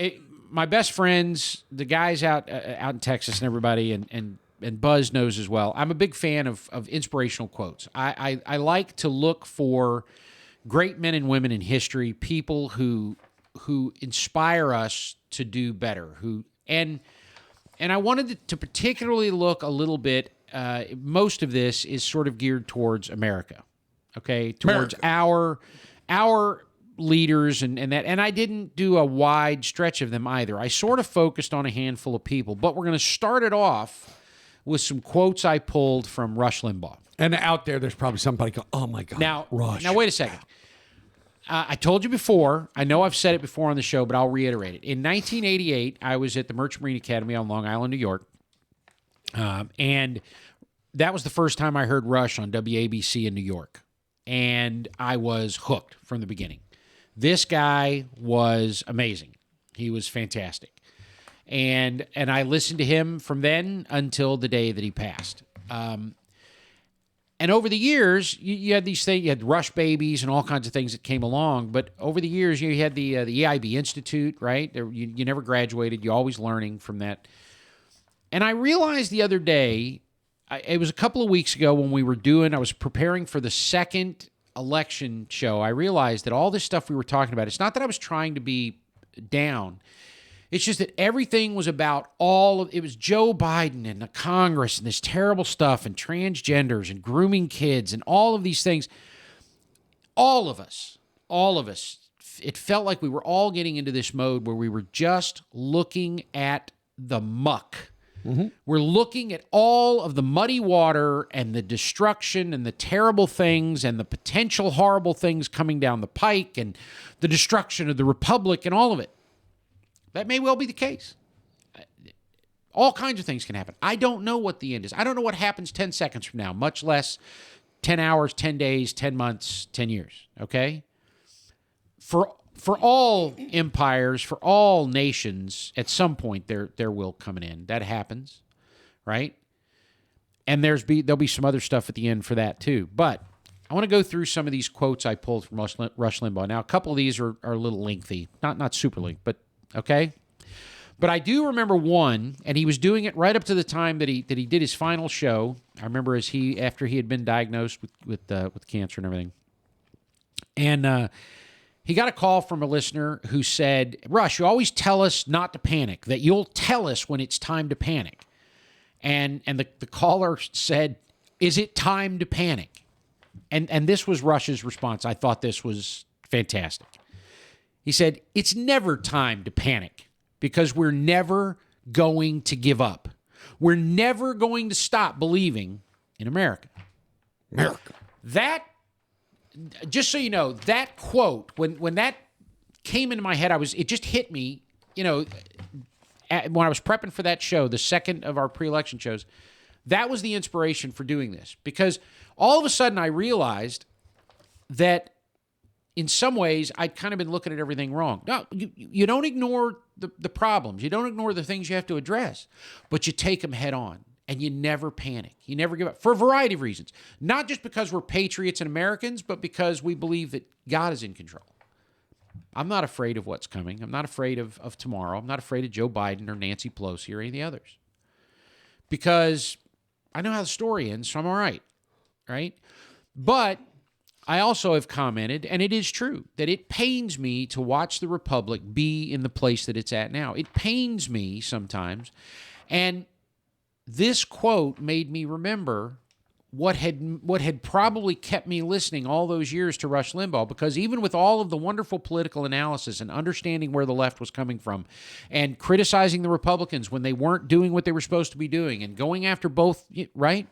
my best friends, the guys out in Texas and everybody, and Buzz knows as well, I'm a big fan of inspirational quotes. I like to look for great men and women in history, people who inspire us to do better. And I wanted to particularly look a little bit. Most of this is sort of geared towards America, okay, towards our leaders and that. And I didn't do a wide stretch of them either. I sort of focused on a handful of people, but we're going to start it off with some quotes I pulled from Rush Limbaugh. And out there's probably somebody going, oh my God, Rush. Now wait a second. I told you before, I know I've said it before on the show, but I'll reiterate it. In 1988, I was at the Merchant Marine Academy on Long Island, New York. And that was the first time I heard Rush on WABC in New York. And I was hooked from the beginning. This guy was amazing. He was fantastic. And I listened to him from then until the day that he passed. And over the years, you had these things, you had Rush babies and all kinds of things that came along. But over the years, you had the EIB Institute, right? You never graduated. You're always learning from that. And I realized the other day, it was a couple of weeks ago when I was preparing for the second election show. I realized that all this stuff we were talking about, it's not that I was trying to be down. It's just that everything was about it was Joe Biden and the Congress and this terrible stuff and transgenders and grooming kids and all of these things. All of us, it felt like we were all getting into this mode where we were just looking at the muck. Mm-hmm. We're looking at all of the muddy water and the destruction and the terrible things and the potential horrible things coming down the pike and the destruction of the republic and all of it. That may well be the case. All kinds of things can happen. I don't know what the end is. I don't know what happens 10 seconds from now, much less 10 hours, 10 days, 10 months, 10 years, okay? For all empires, for all nations, at some point there will come an end. That happens, right? And there'll be some other stuff at the end for that too. But I want to go through some of these quotes I pulled from Rush Limbaugh. Now, a couple of these are a little lengthy, not super lengthy, but okay. But I do remember one, and he was doing it right up to the time that he did his final show. I remember after he had been diagnosed with cancer and everything, and he got a call from a listener who said, "Rush, you always tell us not to panic. That you'll tell us when it's time to panic." And the caller said, "Is it time to panic?" And this was Rush's response. I thought this was fantastic. He said, "It's never time to panic because we're never going to give up. We're never going to stop believing in America." That, just so you know, that quote, when that came into my head, it just hit me, when I was prepping for that show, the second of our pre-election shows, that was the inspiration for doing this. Because all of a sudden I realized that in some ways, I'd kind of been looking at everything wrong. No, you don't ignore the problems. You don't ignore the things you have to address, but you take them head on, and you never panic. You never give up for a variety of reasons. Not just because we're patriots and Americans, but because we believe that God is in control. I'm not afraid of what's coming. I'm not afraid of tomorrow. I'm not afraid of Joe Biden or Nancy Pelosi or any of the others. Because I know how the story ends, so I'm all right, right? But I also have commented, and it is true, that it pains me to watch the Republic be in the place that it's at now. It pains me sometimes. And this quote made me remember what had probably kept me listening all those years to Rush Limbaugh, because even with all of the wonderful political analysis and understanding where the left was coming from and criticizing the Republicans when they weren't doing what they were supposed to be doing and going after both, right?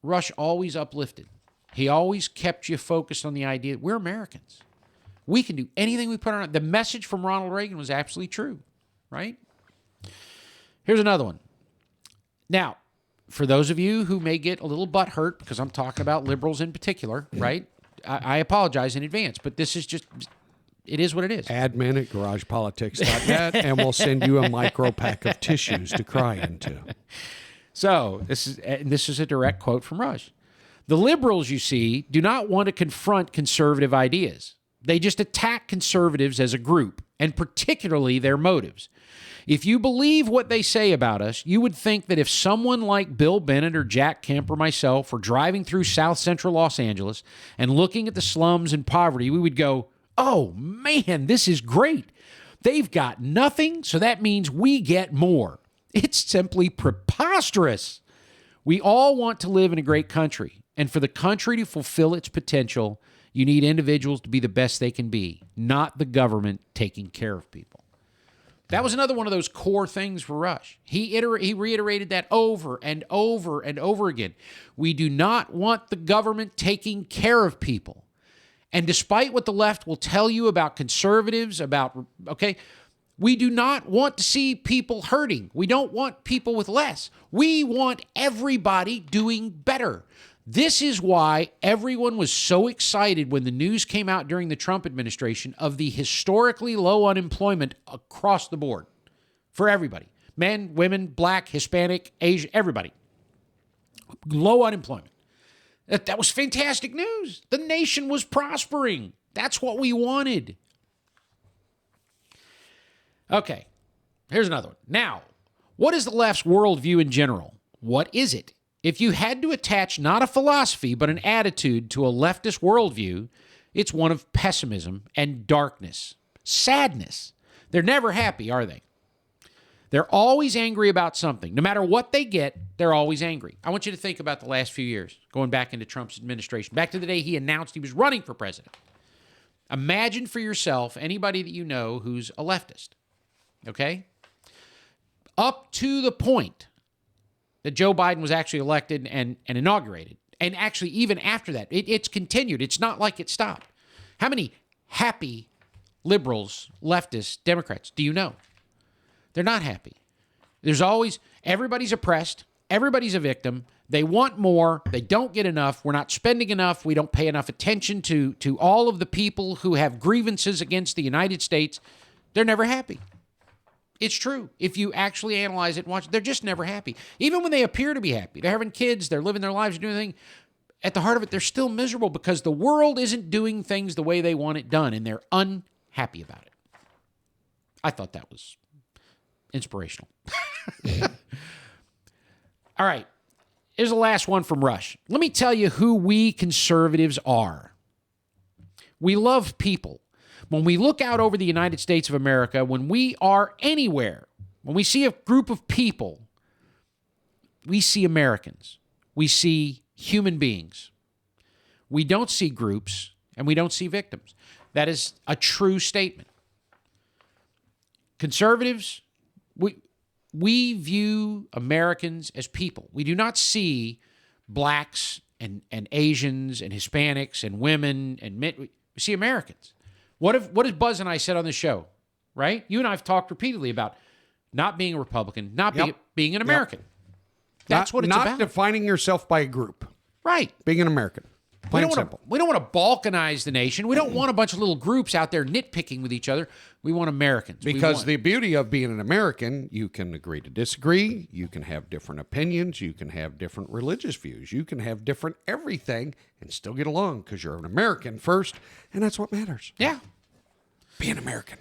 Rush always uplifted. He always kept you focused on the idea that we're Americans. We can do anything we put on. The message from Ronald Reagan was absolutely true, right? Here's another one. Now, for those of you who may get a little butthurt because I'm talking about liberals in particular, right? I apologize in advance, but this is just, it is what it is. Admin at GaragePolitics.net, and we'll send you a micro pack of tissues to cry into. So this is a direct quote from Rush. The liberals, you see, do not want to confront conservative ideas. They just attack conservatives as a group, and particularly their motives. If you believe what they say about us, you would think that if someone like Bill Bennett or Jack Kemp or myself were driving through South Central Los Angeles and looking at the slums and poverty, we would go, "Oh man, this is great. They've got nothing, so that means we get more." It's simply preposterous. We all want to live in a great country. And for the country to fulfill its potential, you need individuals to be the best they can be, not the government taking care of people. That was another one of those core things for Rush. He reiterated that over and over and over again. We do not want the government taking care of people. And despite what the left will tell you about conservatives, we do not want to see people hurting. We don't want people with less. We want everybody doing better. This is why everyone was so excited when the news came out during the Trump administration of the historically low unemployment across the board for everybody. Men, women, black, Hispanic, Asian, everybody. Low unemployment. That was fantastic news. The nation was prospering. That's what we wanted. Okay, here's another one. Now, what is the left's worldview in general? What is it? If you had to attach not a philosophy, but an attitude to a leftist worldview, it's one of pessimism and darkness, sadness, They're never happy, are they? They're always angry about something. No matter what they get, they're always angry. I want you to think about the last few years, going back into Trump's administration, back to the day he announced he was running for president. Imagine for yourself anybody that you know who's a leftist, okay? Up to the point that Joe Biden was actually elected and inaugurated. And actually, even after that, it's continued. It's not like it stopped. How many happy liberals, leftists, Democrats do you know? They're not happy. There's always, everybody's oppressed. Everybody's a victim. They want more. They don't get enough. We're not spending enough. We don't pay enough attention to all of the people who have grievances against the United States. They're never happy. It's true. If you actually analyze it and watch it, they're just never happy. Even when they appear to be happy, they're having kids, they're living their lives, doing anything. At the heart of it, they're still miserable because the world isn't doing things the way they want it done, and they're unhappy about it. I thought that was inspirational. All right. Here's the last one from Rush. Let me tell you who we conservatives are. We love people. When we look out over the United States of America, when we are anywhere, when we see a group of people, we see Americans. We see human beings. We don't see groups, and we don't see victims. That is a true statement. Conservatives, we view Americans as people. We do not see blacks and Asians and Hispanics and women and men. We see Americans. What has Buzz and I said on the show, right? You and I have talked repeatedly about not being a Republican, not being an American. That's what it's about. Not defining yourself by a group. Right. Being an American. Plain and simple. We don't want to balkanize the nation. We don't want a bunch of little groups out there nitpicking with each other. We want Americans. Because the beauty of being an American, you can agree to disagree. You can have different opinions. You can have different religious views. You can have different everything and still get along because you're an American first, and that's what matters. Yeah. Be an American.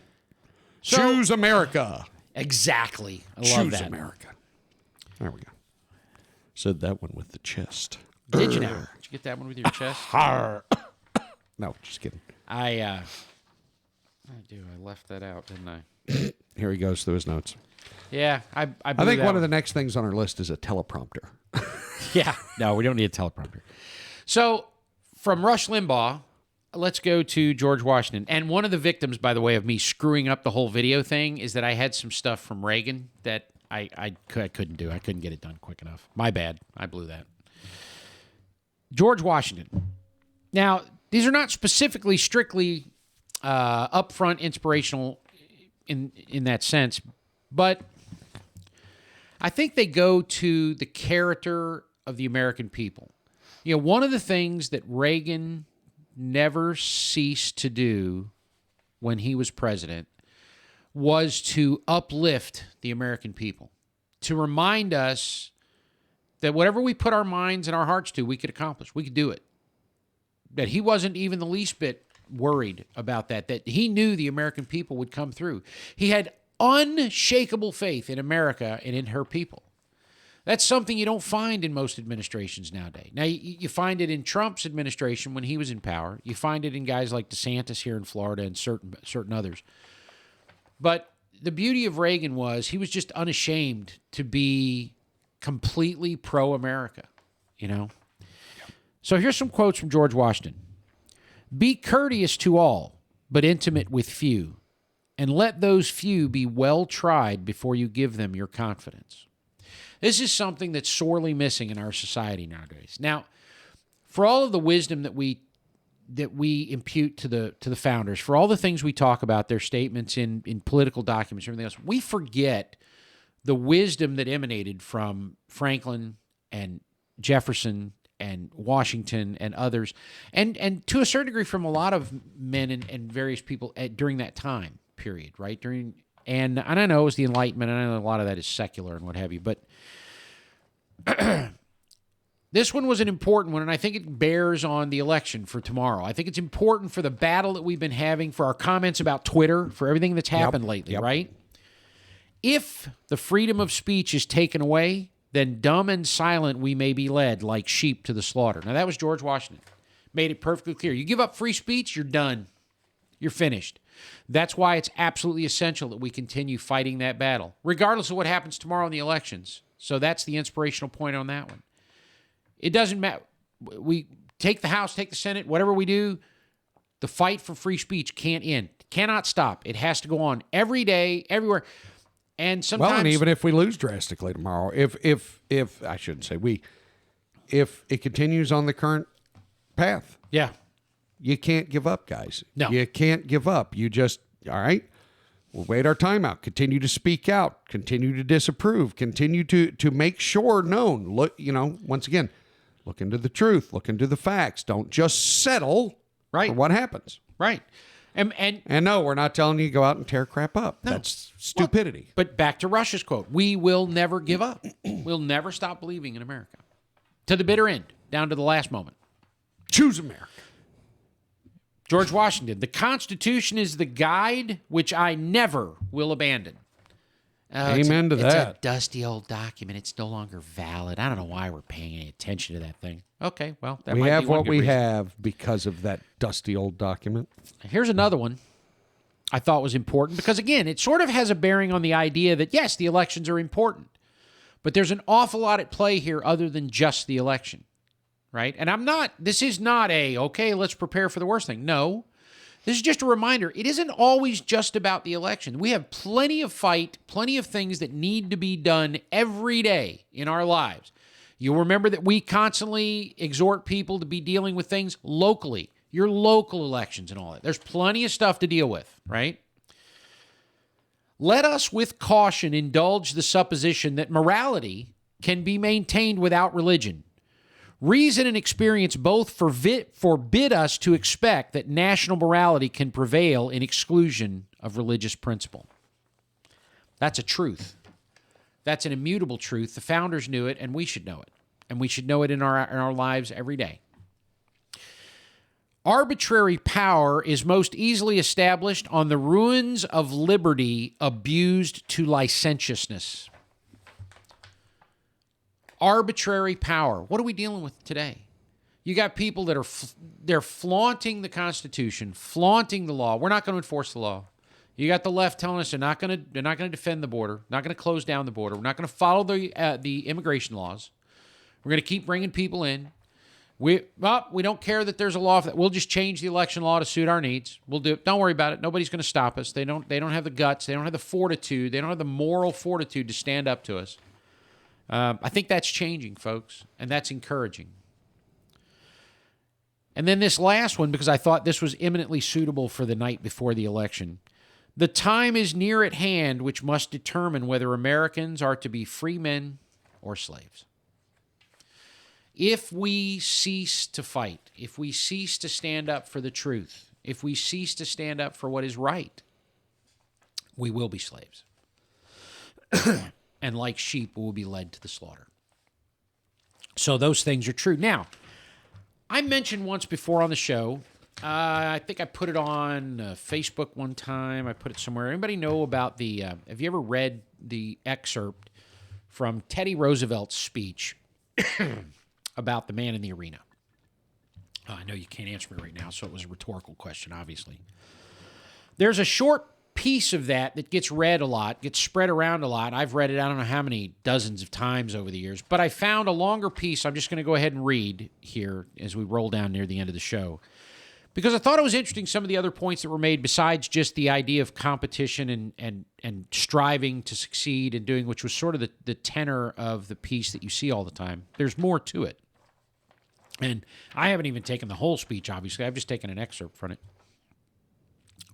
Choose America. Exactly. I love Choose that. America. There we go. Said that one with the chest. Did you now? Did you get that one with your chest? No, just kidding. I do. I left that out, didn't I? Here he goes through his notes. Yeah, I think one of the next things on our list is a teleprompter. Yeah. No, we don't need a teleprompter. So, from Rush Limbaugh, let's go to George Washington. And one of the victims, by the way, of me screwing up the whole video thing is that I had some stuff from Reagan that I couldn't do. I couldn't get it done quick enough. My bad. I blew that. George Washington. Now, these are not specifically, strictly upfront inspirational in that sense, but I think they go to the character of the American people. You know, one of the things that Reagan never ceased to do when he was president was to uplift the American people, to remind us that whatever we put our minds and our hearts to, we could accomplish. We could do it. That he wasn't even the least bit worried about that he knew the American people would come through. He had unshakable faith in America and in her people. That's something you don't find in most administrations nowadays. Now, you find it in Trump's administration when he was in power. You find it in guys like DeSantis here in Florida and certain others. But the beauty of Reagan was he was just unashamed to be completely pro-America, you know? So here's some quotes from George Washington. Be courteous to all, but intimate with few, and let those few be well tried before you give them your confidence. This is something that's sorely missing in our society nowadays. Now, for all of the wisdom that we impute to the founders, for all the things we talk about, their statements in political documents, and everything else, we forget the wisdom that emanated from Franklin and Jefferson and Washington and others, and to a certain degree from a lot of men and various people during that time period, right? And I know it was the Enlightenment, and I know a lot of that is secular and what have you, but this one was an important one, and I think it bears on the election for tomorrow. I think it's important for the battle that we've been having, for our comments about Twitter, for everything that's happened lately, right? If the freedom of speech is taken away, then dumb and silent we may be led like sheep to the slaughter. Now, that was George Washington. Made it perfectly clear. You give up free speech, you're done. You're finished. That's why it's absolutely essential that we continue fighting that battle, regardless of what happens tomorrow in the elections. So that's the inspirational point on that one. It doesn't matter. We take the House, take the Senate, whatever we do, the fight for free speech can't end, cannot stop. It has to go on every day, everywhere. And sometimes, well, and even if we lose drastically tomorrow, if I shouldn't say we, if it continues on the current path, yeah, you can't give up, guys. No. You can't give up. You just, all right, we'll wait our time out. Continue to speak out. Continue to disapprove. Continue to make sure known. Look, once again, look into the truth. Look into the facts. Don't just settle for what happens. Right. And no, we're not telling you to go out and tear crap up. No. That's stupidity. But back to Rush's quote, we will never give up. We'll never stop believing in America. To the bitter end, down to the last moment. Choose America. George Washington, the Constitution is the guide which I never will abandon. Amen to that. It's a dusty old document. It's no longer valid. I don't know why we're paying any attention to that thing. Okay, well, that we might have be one what good we reason. have because of that dusty old document. Here's another one I thought was important because, again, it sort of has a bearing on the idea that, yes, the elections are important, but there's an awful lot at play here other than just the election, right? And this is not okay, let's prepare for the worst thing. No. This is just a reminder. It isn't always just about the election. We have plenty of fight, plenty of things that need to be done every day in our lives. You'll remember that we constantly exhort people to be dealing with things locally, your local elections and all that. There's plenty of stuff to deal with, right? Let us with caution indulge the supposition that morality can be maintained without religion. Reason and experience both forbid us to expect that national morality can prevail in exclusion of religious principle. That's a truth. That's an immutable truth. The founders knew it, and we should know it. And we should know it in our lives every day. Arbitrary power is most easily established on the ruins of liberty abused to licentiousness. Arbitrary power. What are we dealing with today? You got people that they're flaunting the Constitution, flaunting the law. We're not going to enforce the law. You got the left telling us they're not going to defend the border, not going to close down the border. We're not going to follow the immigration laws. We're going to keep bringing people in. We don't care that there's a law. We'll just change the election law to suit our needs. We'll do it. Don't worry about it. Nobody's going to stop us. They don't have the guts. They don't have the fortitude. They don't have the moral fortitude to stand up to us. I think that's changing, folks, and that's encouraging. And then this last one, because I thought this was eminently suitable for the night before the election. The time is near at hand which must determine whether Americans are to be free men or slaves. If we cease to fight, if we cease to stand up for the truth, if we cease to stand up for what is right, we will be slaves. And like sheep, we will be led to the slaughter. So those things are true. Now, I mentioned once before on the show, I think I put it on Facebook one time. I put it somewhere. Anybody know about have you ever read the excerpt from Teddy Roosevelt's speech about the man in the arena? I know you can't answer me right now, so it was a rhetorical question, obviously. There's a short piece of that gets read a lot, gets spread around a lot. I've read it, I don't know how many dozens of times over the years, but I found a longer piece I'm just going to go ahead and read here as we roll down near the end of the show. Because I thought it was interesting, some of the other points that were made besides just the idea of competition and striving to succeed and doing, which was sort of the tenor of the piece that you see all the time. There's more to it. And I haven't even taken the whole speech, obviously. I've just taken an excerpt from it.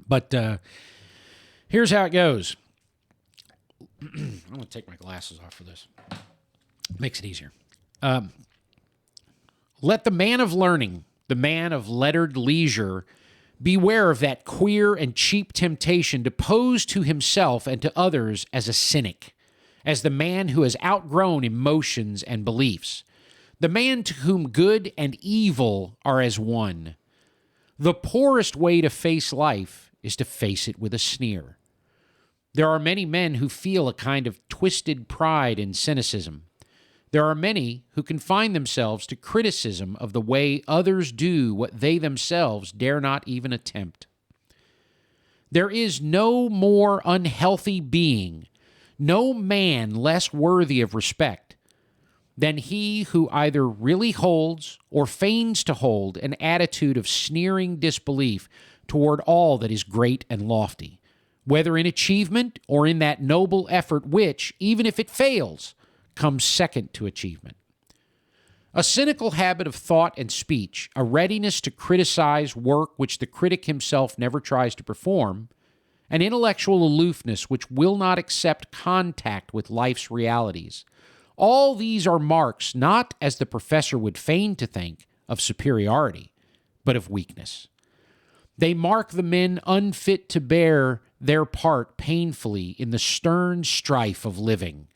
But here's how it goes. I'm going to take my glasses off for this. Makes it easier. Let the man of learning, the man of lettered leisure, beware of that queer and cheap temptation to pose to himself and to others as a cynic, as the man who has outgrown emotions and beliefs, the man to whom good and evil are as one. The poorest way to face life is to face it with a sneer. There are many men who feel a kind of twisted pride in cynicism. There are many who confine themselves to criticism of the way others do what they themselves dare not even attempt. There is no more unhealthy being, no man less worthy of respect than he who either really holds or feigns to hold an attitude of sneering disbelief toward all that is great and lofty, whether in achievement or in that noble effort which, even if it fails, comes second to achievement. A cynical habit of thought and speech, a readiness to criticize work which the critic himself never tries to perform, an intellectual aloofness which will not accept contact with life's realities. All these are marks not, as the professor would feign to think, of superiority, but of weakness. They mark the men unfit to bear their part painfully in the stern strife of living,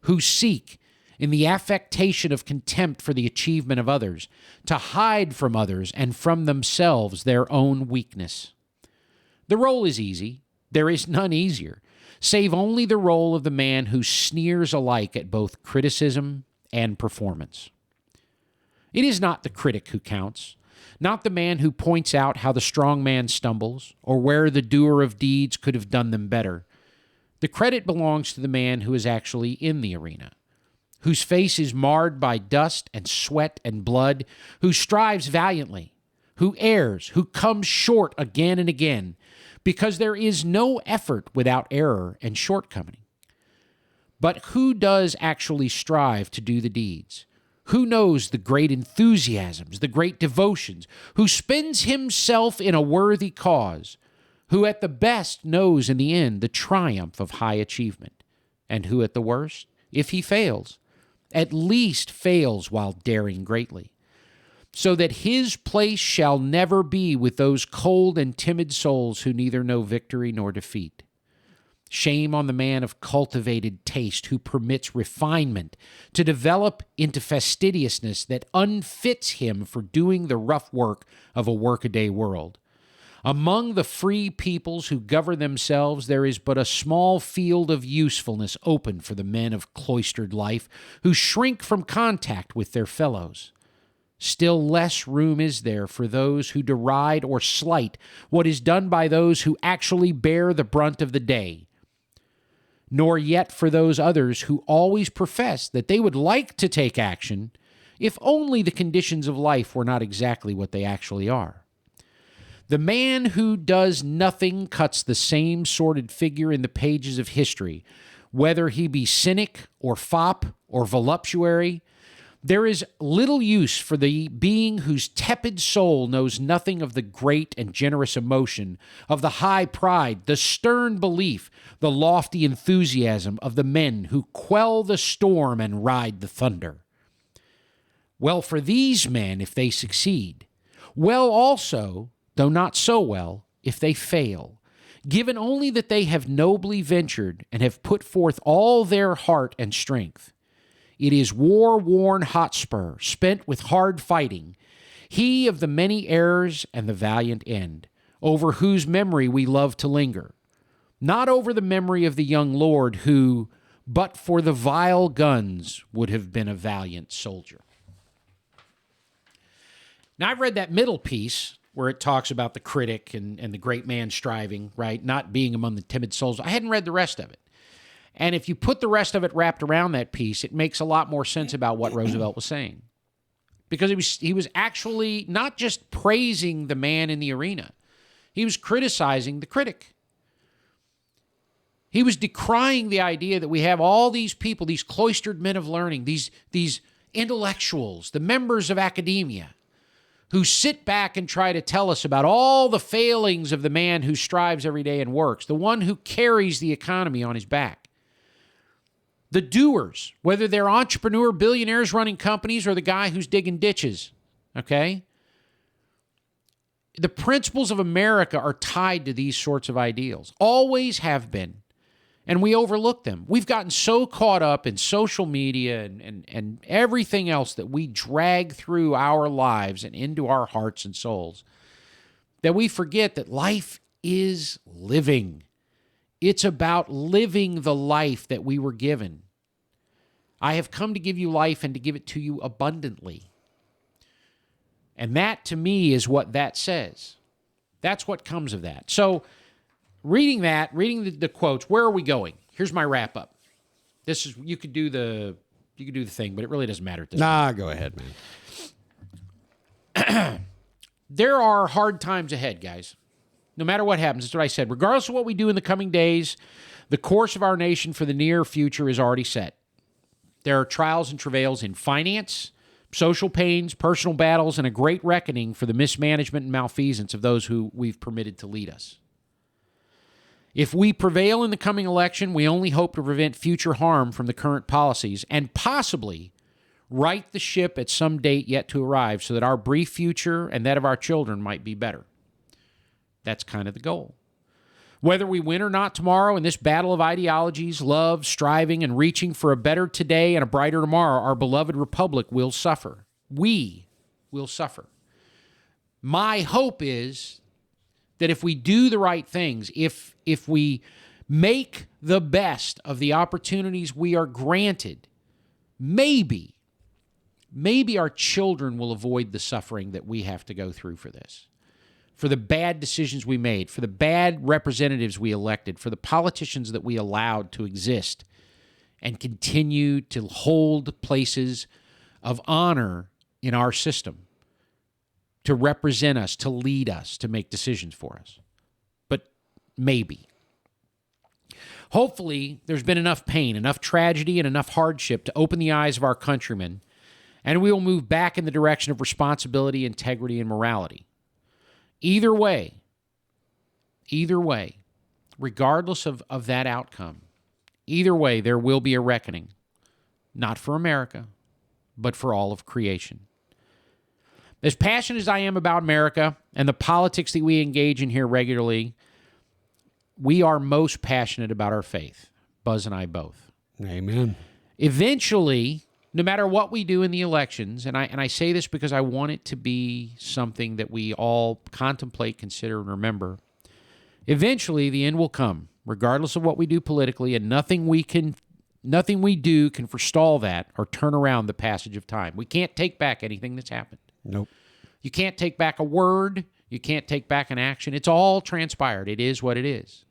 who seek, in the affectation of contempt for the achievement of others, to hide from others and from themselves their own weakness. The role is easy. There is none easier, save only the role of the man who sneers alike at both criticism and performance. It is not the critic who counts, not the man who points out how the strong man stumbles or where the doer of deeds could have done them better. The credit belongs to the man who is actually in the arena, whose face is marred by dust and sweat and blood, who strives valiantly, who errs, who comes short again and again, because there is no effort without error and shortcoming. But who does actually strive to do the deeds? Who knows the great enthusiasms, the great devotions? Who spends himself in a worthy cause? Who at the best knows in the end the triumph of high achievement? And who at the worst, if he fails, at least fails while daring greatly, so that his place shall never be with those cold and timid souls who neither know victory nor defeat. Shame on the man of cultivated taste who permits refinement to develop into fastidiousness that unfits him for doing the rough work of a workaday world. Among the free peoples who govern themselves, there is but a small field of usefulness open for the men of cloistered life who shrink from contact with their fellows. Still less room is there for those who deride or slight what is done by those who actually bear the brunt of the day, nor yet for those others who always profess that they would like to take action if only the conditions of life were not exactly what they actually are. The man who does nothing cuts the same sordid figure in the pages of history, whether he be cynic or fop or voluptuary. There is little use for the being whose tepid soul knows nothing of the great and generous emotion, of the high pride, the stern belief, the lofty enthusiasm of the men who quell the storm and ride the thunder. Well for these men if they succeed. Well also, though not so well, if they fail, given only that they have nobly ventured and have put forth all their heart and strength. It is war-worn Hotspur, spent with hard fighting, he of the many errors and the valiant end, over whose memory we love to linger, not over the memory of the young lord who, but for the vile guns, would have been a valiant soldier. Now, I've read that middle piece where it talks about the critic and the great man striving, right, not being among the timid souls. I hadn't read the rest of it. And if you put the rest of it wrapped around that piece, it makes a lot more sense about what Roosevelt was saying. Because he was actually not just praising the man in the arena. He was criticizing the critic. He was decrying the idea that we have all these people, these cloistered men of learning, these intellectuals, the members of academia, who sit back and try to tell us about all the failings of the man who strives every day and works, the one who carries the economy on his back. The doers, whether they're entrepreneur billionaires running companies or the guy who's digging ditches, okay? The principles of America are tied to these sorts of ideals, always have been, and we overlook them. We've gotten so caught up in social media and everything else that we drag through our lives and into our hearts and souls that we forget that life is living. It's about living the life that we were given. I have come to give you life and to give it to you abundantly. And that, to me, is what that says. That's what comes of that. So reading the quotes, where are we going? Here's my wrap up. This is you could do the thing, but it really doesn't matter at this point. Go ahead, man. There are hard times ahead, guys. No matter what happens, that's what I said. Regardless of what we do in the coming days, the course of our nation for the near future is already set. There are trials and travails in finance, social pains, personal battles, and a great reckoning for the mismanagement and malfeasance of those who we've permitted to lead us. If we prevail in the coming election, we only hope to prevent future harm from the current policies and possibly right the ship at some date yet to arrive so that our brief future and that of our children might be better. That's kind of the goal. Whether we win or not tomorrow in this battle of ideologies, love, striving, and reaching for a better today and a brighter tomorrow, our beloved republic will suffer. We will suffer. My hope is that if we do the right things, if we make the best of the opportunities we are granted, maybe our children will avoid the suffering that we have to go through for this, for the bad decisions we made, for the bad representatives we elected, for the politicians that we allowed to exist and continue to hold places of honor in our system, to represent us, to lead us, to make decisions for us. But maybe. Hopefully, there's been enough pain, enough tragedy, and enough hardship to open the eyes of our countrymen, and we will move back in the direction of responsibility, integrity, and morality. Either way, regardless of that outcome, either way, there will be a reckoning, not for America, but for all of creation. As passionate as I am about America and the politics that we engage in here regularly, we are most passionate about our faith, Buzz and I both. Amen. Eventually, no matter what we do in the elections, and I say this because I want it to be something that we all contemplate, consider, and remember, eventually the end will come, regardless of what we do politically, and nothing we do can forestall that or turn around the passage of time. We can't take back anything that's happened. Nope. You can't take back a word. You can't take back an action. It's all transpired. It is what it is.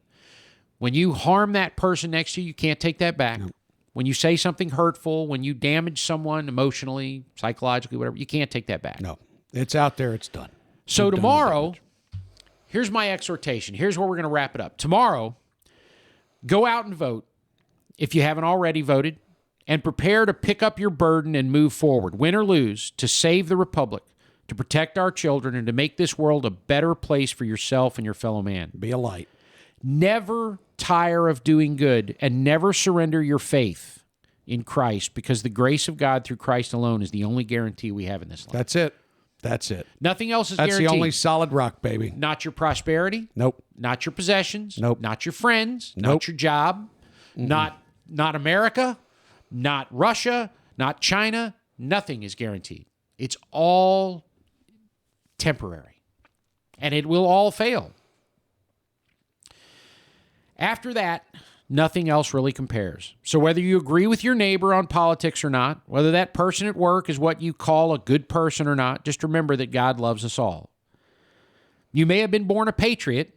When you harm that person next to you, you can't take that back. Nope. When you say something hurtful, when you damage someone emotionally, psychologically, whatever, you can't take that back. No. It's out there. It's done. So You've tomorrow, here's my exhortation. Here's where we're going to wrap it up. Tomorrow, go out and vote if you haven't already voted, and prepare to pick up your burden and move forward, win or lose, to save the republic, to protect our children, and to make this world a better place for yourself and your fellow man. Be a light. Never tire of doing good, and never surrender your faith in Christ, because the grace of God through Christ alone is the only guarantee we have in this life. That's it. That's it. Nothing else is guaranteed. That's the only solid rock, baby. Not your prosperity. Nope. Not your possessions. Nope. Not your friends. Nope. Not your job. Not America. Not Russia. Not China. Nothing is guaranteed. It's all temporary. And it will all fail. After that, nothing else really compares. So whether you agree with your neighbor on politics or not, whether that person at work is what you call a good person or not, just remember that God loves us all. You may have been born a patriot,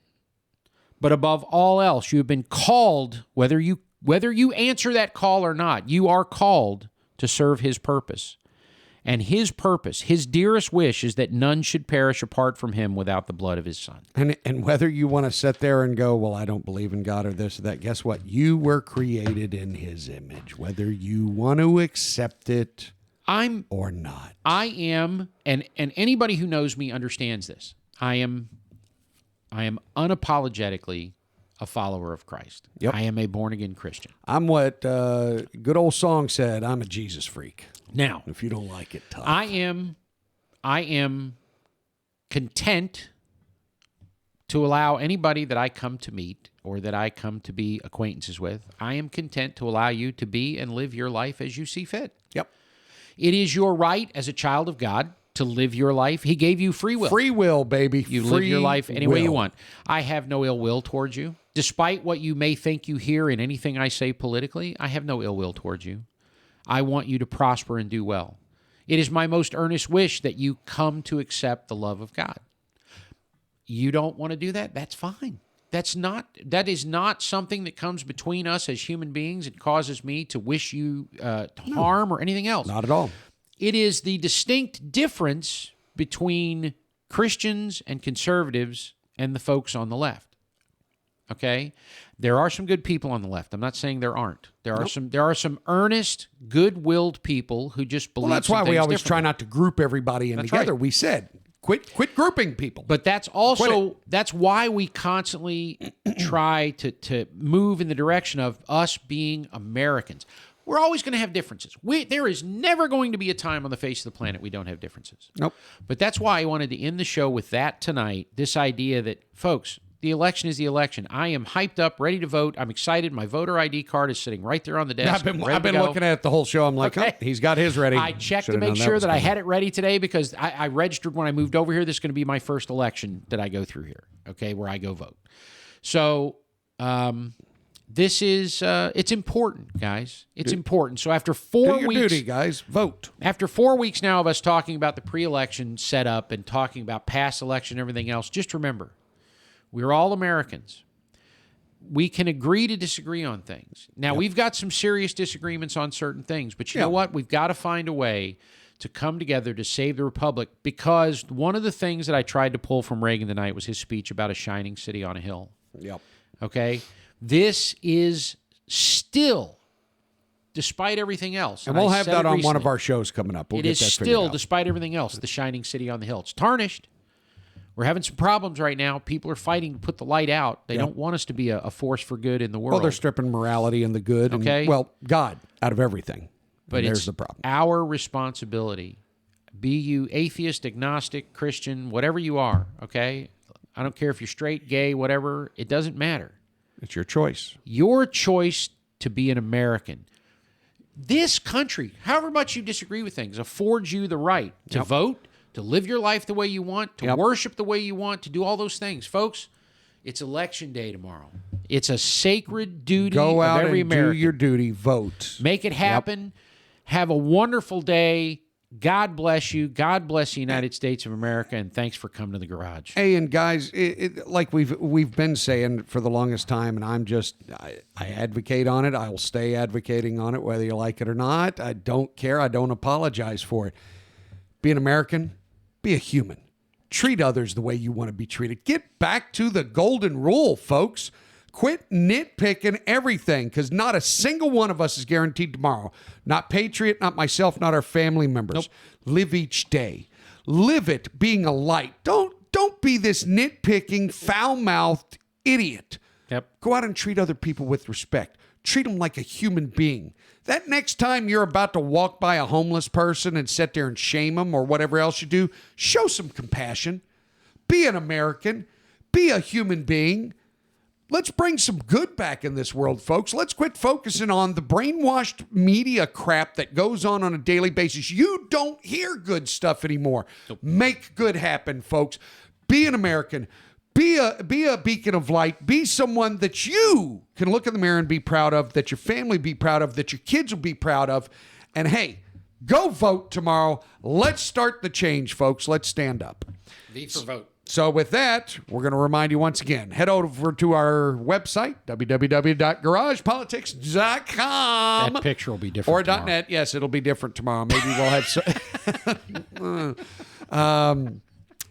but above all else, you have been called, whether you answer that call or not, you are called to serve his purpose. And his purpose, his dearest wish, is that none should perish apart from him without the blood of his son. And whether you want to sit there and go, well, I don't believe in God or this or that, guess what? You were created in his image, whether you want to accept it or not. I am, and anybody who knows me understands this. I am unapologetically a follower of Christ. Yep. I am a born-again Christian. I'm what good old song said, I'm a Jesus freak. Now, if you don't like it, tough. I am content to allow anybody that I come to meet or that I come to be acquaintances with, I am content to allow you to be and live your life as you see fit. Yep. It is your right as a child of God to live your life. He gave you free will. Free will, baby. You live your life any way you want. I have no ill will towards you. Despite what you may think you hear in anything I say politically, I have no ill will towards you. I want you to prosper and do well. It is my most earnest wish that you come to accept the love of God. You don't want to do that? That's fine. That is not something that comes between us as human beings and causes me to wish you harm or anything else. Not at all. It is the distinct difference between Christians and conservatives and the folks on the left. Okay? There are some good people on the left. I'm not saying there aren't. There are some earnest, good-willed people who just believe. Well, that's why we always try not to group everybody in together. Right. We said quit grouping people. But that's why we constantly try to move in the direction of us being Americans. We're always going to have differences. There is never going to be a time on the face of the planet we don't have differences. Nope. But that's why I wanted to end the show with that tonight, this idea that, folks, the election is the election. I am hyped up, ready to vote. I'm excited. My voter ID card is sitting right there on the desk. I've been looking at it the whole show. I'm like, okay. Oh, he's got his ready. I checked to make sure that I had it ready today because I registered when I moved over here. This is going to be my first election that I go through here, okay, where I go vote. So this is, it's important, guys. It's important. So after 4 weeks. Do your duty, guys. Vote. After 4 weeks now of us talking about the pre-election setup and talking about past election and everything else, just remember, we're all Americans. We can agree to disagree on things. Now, we've got some serious disagreements on certain things, but you know what? We've got to find a way to come together to save the republic, because one of the things that I tried to pull from Reagan tonight was his speech about a shining city on a hill. Yep. Okay? This is still, despite everything else. And we'll have that on one of our shows coming up. We'll get that figured out. Despite everything else, the shining city on the hill. It's tarnished. We're having some problems right now. People are fighting to put the light out. They don't want us to be a force for good in the world. Well, they're stripping morality and the good and, God out of everything. But there's the problem. Our responsibility, be you atheist, agnostic, Christian, whatever you are, okay? I don't care if you're straight, gay, whatever. It doesn't matter. It's your choice. Your choice to be an American. This country, however much you disagree with things, affords you the right to vote, to live your life the way you want, to worship the way you want, to do all those things. Folks, it's election day tomorrow. It's a sacred duty of every American. Go out and do your duty. Vote. Make it happen. Have a wonderful day. God bless you. God bless the United States of America, and thanks for coming to the garage. Hey, and guys, like we've been saying for the longest time, and I advocate on it. I will stay advocating on it, whether you like it or not. I don't care. I don't apologize for it. Be an American. Be a human. Treat others the way you want to be treated. Get back to the golden rule, folks. Quit nitpicking everything, because not a single one of us is guaranteed tomorrow. Not Patriot, not myself, not our family members. Nope. Live each day. Live it being a light. Don't be this nitpicking, foul-mouthed idiot. Yep. Go out and treat other people with respect. Treat them like a human being. That next time you're about to walk by a homeless person and sit there and shame them or whatever else you do, show some compassion. Be an American. Be a human being. Let's bring some good back in this world, folks. Let's quit focusing on the brainwashed media crap that goes on a daily basis. You don't hear good stuff anymore. Nope. Make good happen, folks. Be an American. Be a beacon of light. Be someone that you can look in the mirror and be proud of, that your family be proud of, that your kids will be proud of. And hey, go vote tomorrow. Let's start the change, folks. Let's stand up. V for vote. So with that, we're going to remind you once again, head over to our website, www.garagepolitics.com. That picture will be different Or tomorrow. .net. Yes, it'll be different tomorrow. Maybe we'll have...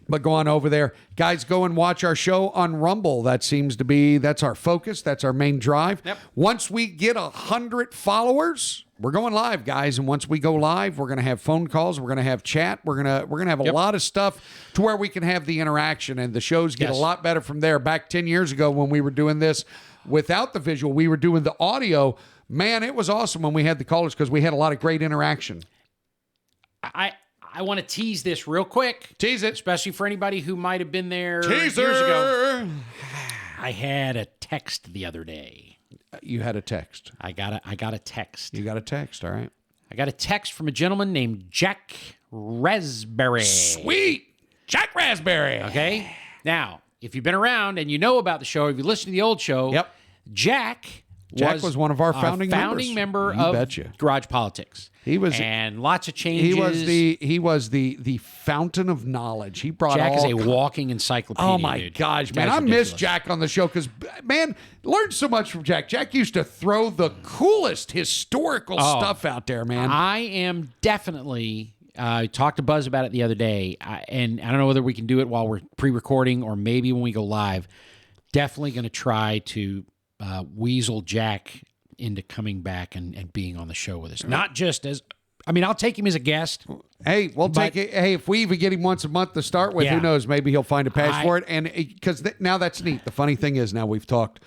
But go on over there. Guys, go and watch our show on Rumble. That's our focus. That's our main drive. Yep. Once we get 100 followers, we're going live, guys. And once we go live, we're going to have phone calls. We're going to have chat. We're going to have a lot of stuff to where we can have the interaction. And the shows get a lot better from there. Back 10 years ago when we were doing this without the visual, we were doing the audio. Man, it was awesome when we had the callers because we had a lot of great interaction. I want to tease this real quick. Tease it. Especially for anybody who might have been there Teaser. Years ago. I had a text the other day. You had a text. I got a text. You got a text, all right. I got a text from a gentleman named Jack Raspberry. Sweet. Jack Raspberry. Okay. Now, if you've been around and you know about the show, if you listen to the old show, Jack Jack was one of our founding member You of betcha. GaragePolitics. He was, and lots of changes. He was the fountain of knowledge. He brought Jack is a walking encyclopedia. Oh my gosh, man! I miss Jack on the show because, man, learned so much from Jack. Jack used to throw the coolest historical stuff out there, man. I am definitely. I talked to Buzz about it the other day, and I don't know whether we can do it while we're pre-recording or maybe when we go live. Definitely going to try to weasel Jack into coming back and being on the show with us. Not just as, I mean, I'll take him as a guest. Hey, we'll take it. Hey, if we even get him once a month to start with, who knows? Maybe he'll find a patch for it. And because now that's neat. The funny thing is now we've talked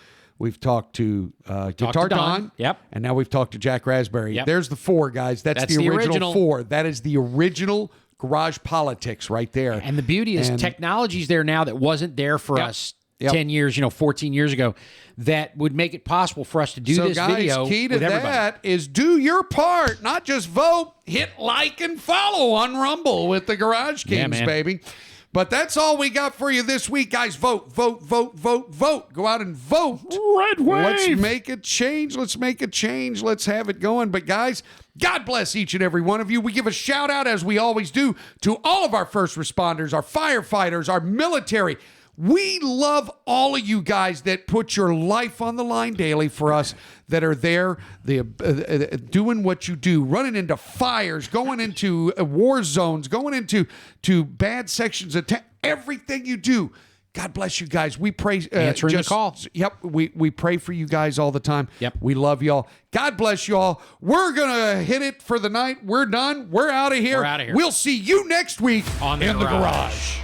to Guitar Don. Yep. And now we've talked to Jack Raspberry. Yep. There's the 4, guys. That's the original 4. That is the original GaragePolitics right there. And the beauty is technology's there now that wasn't there for us 10 years, 14 years ago, that would make it possible for us to do this video key to with everybody. that is do your part, not just vote, hit like and follow on Rumble with the Garage Kings, baby. But that's all we got for you this week, guys. Vote, vote, vote, vote, vote. Go out and vote. Red wave. Let's make a change. Let's make a change. Let's have it going. But guys, God bless each and every one of you. We give a shout out, as we always do, to all of our first responders, our firefighters, our military. We love all of you guys that put your life on the line daily for us, that are there, doing what you do, running into fires, going into war zones, going into bad sections of everything you do. God bless you guys. We pray. Answering the call. Yep. We pray for you guys all the time. Yep. We love y'all. God bless y'all. We're going to hit it for the night. We're done. We're out of here. We're out of here. We'll see you next week in the garage.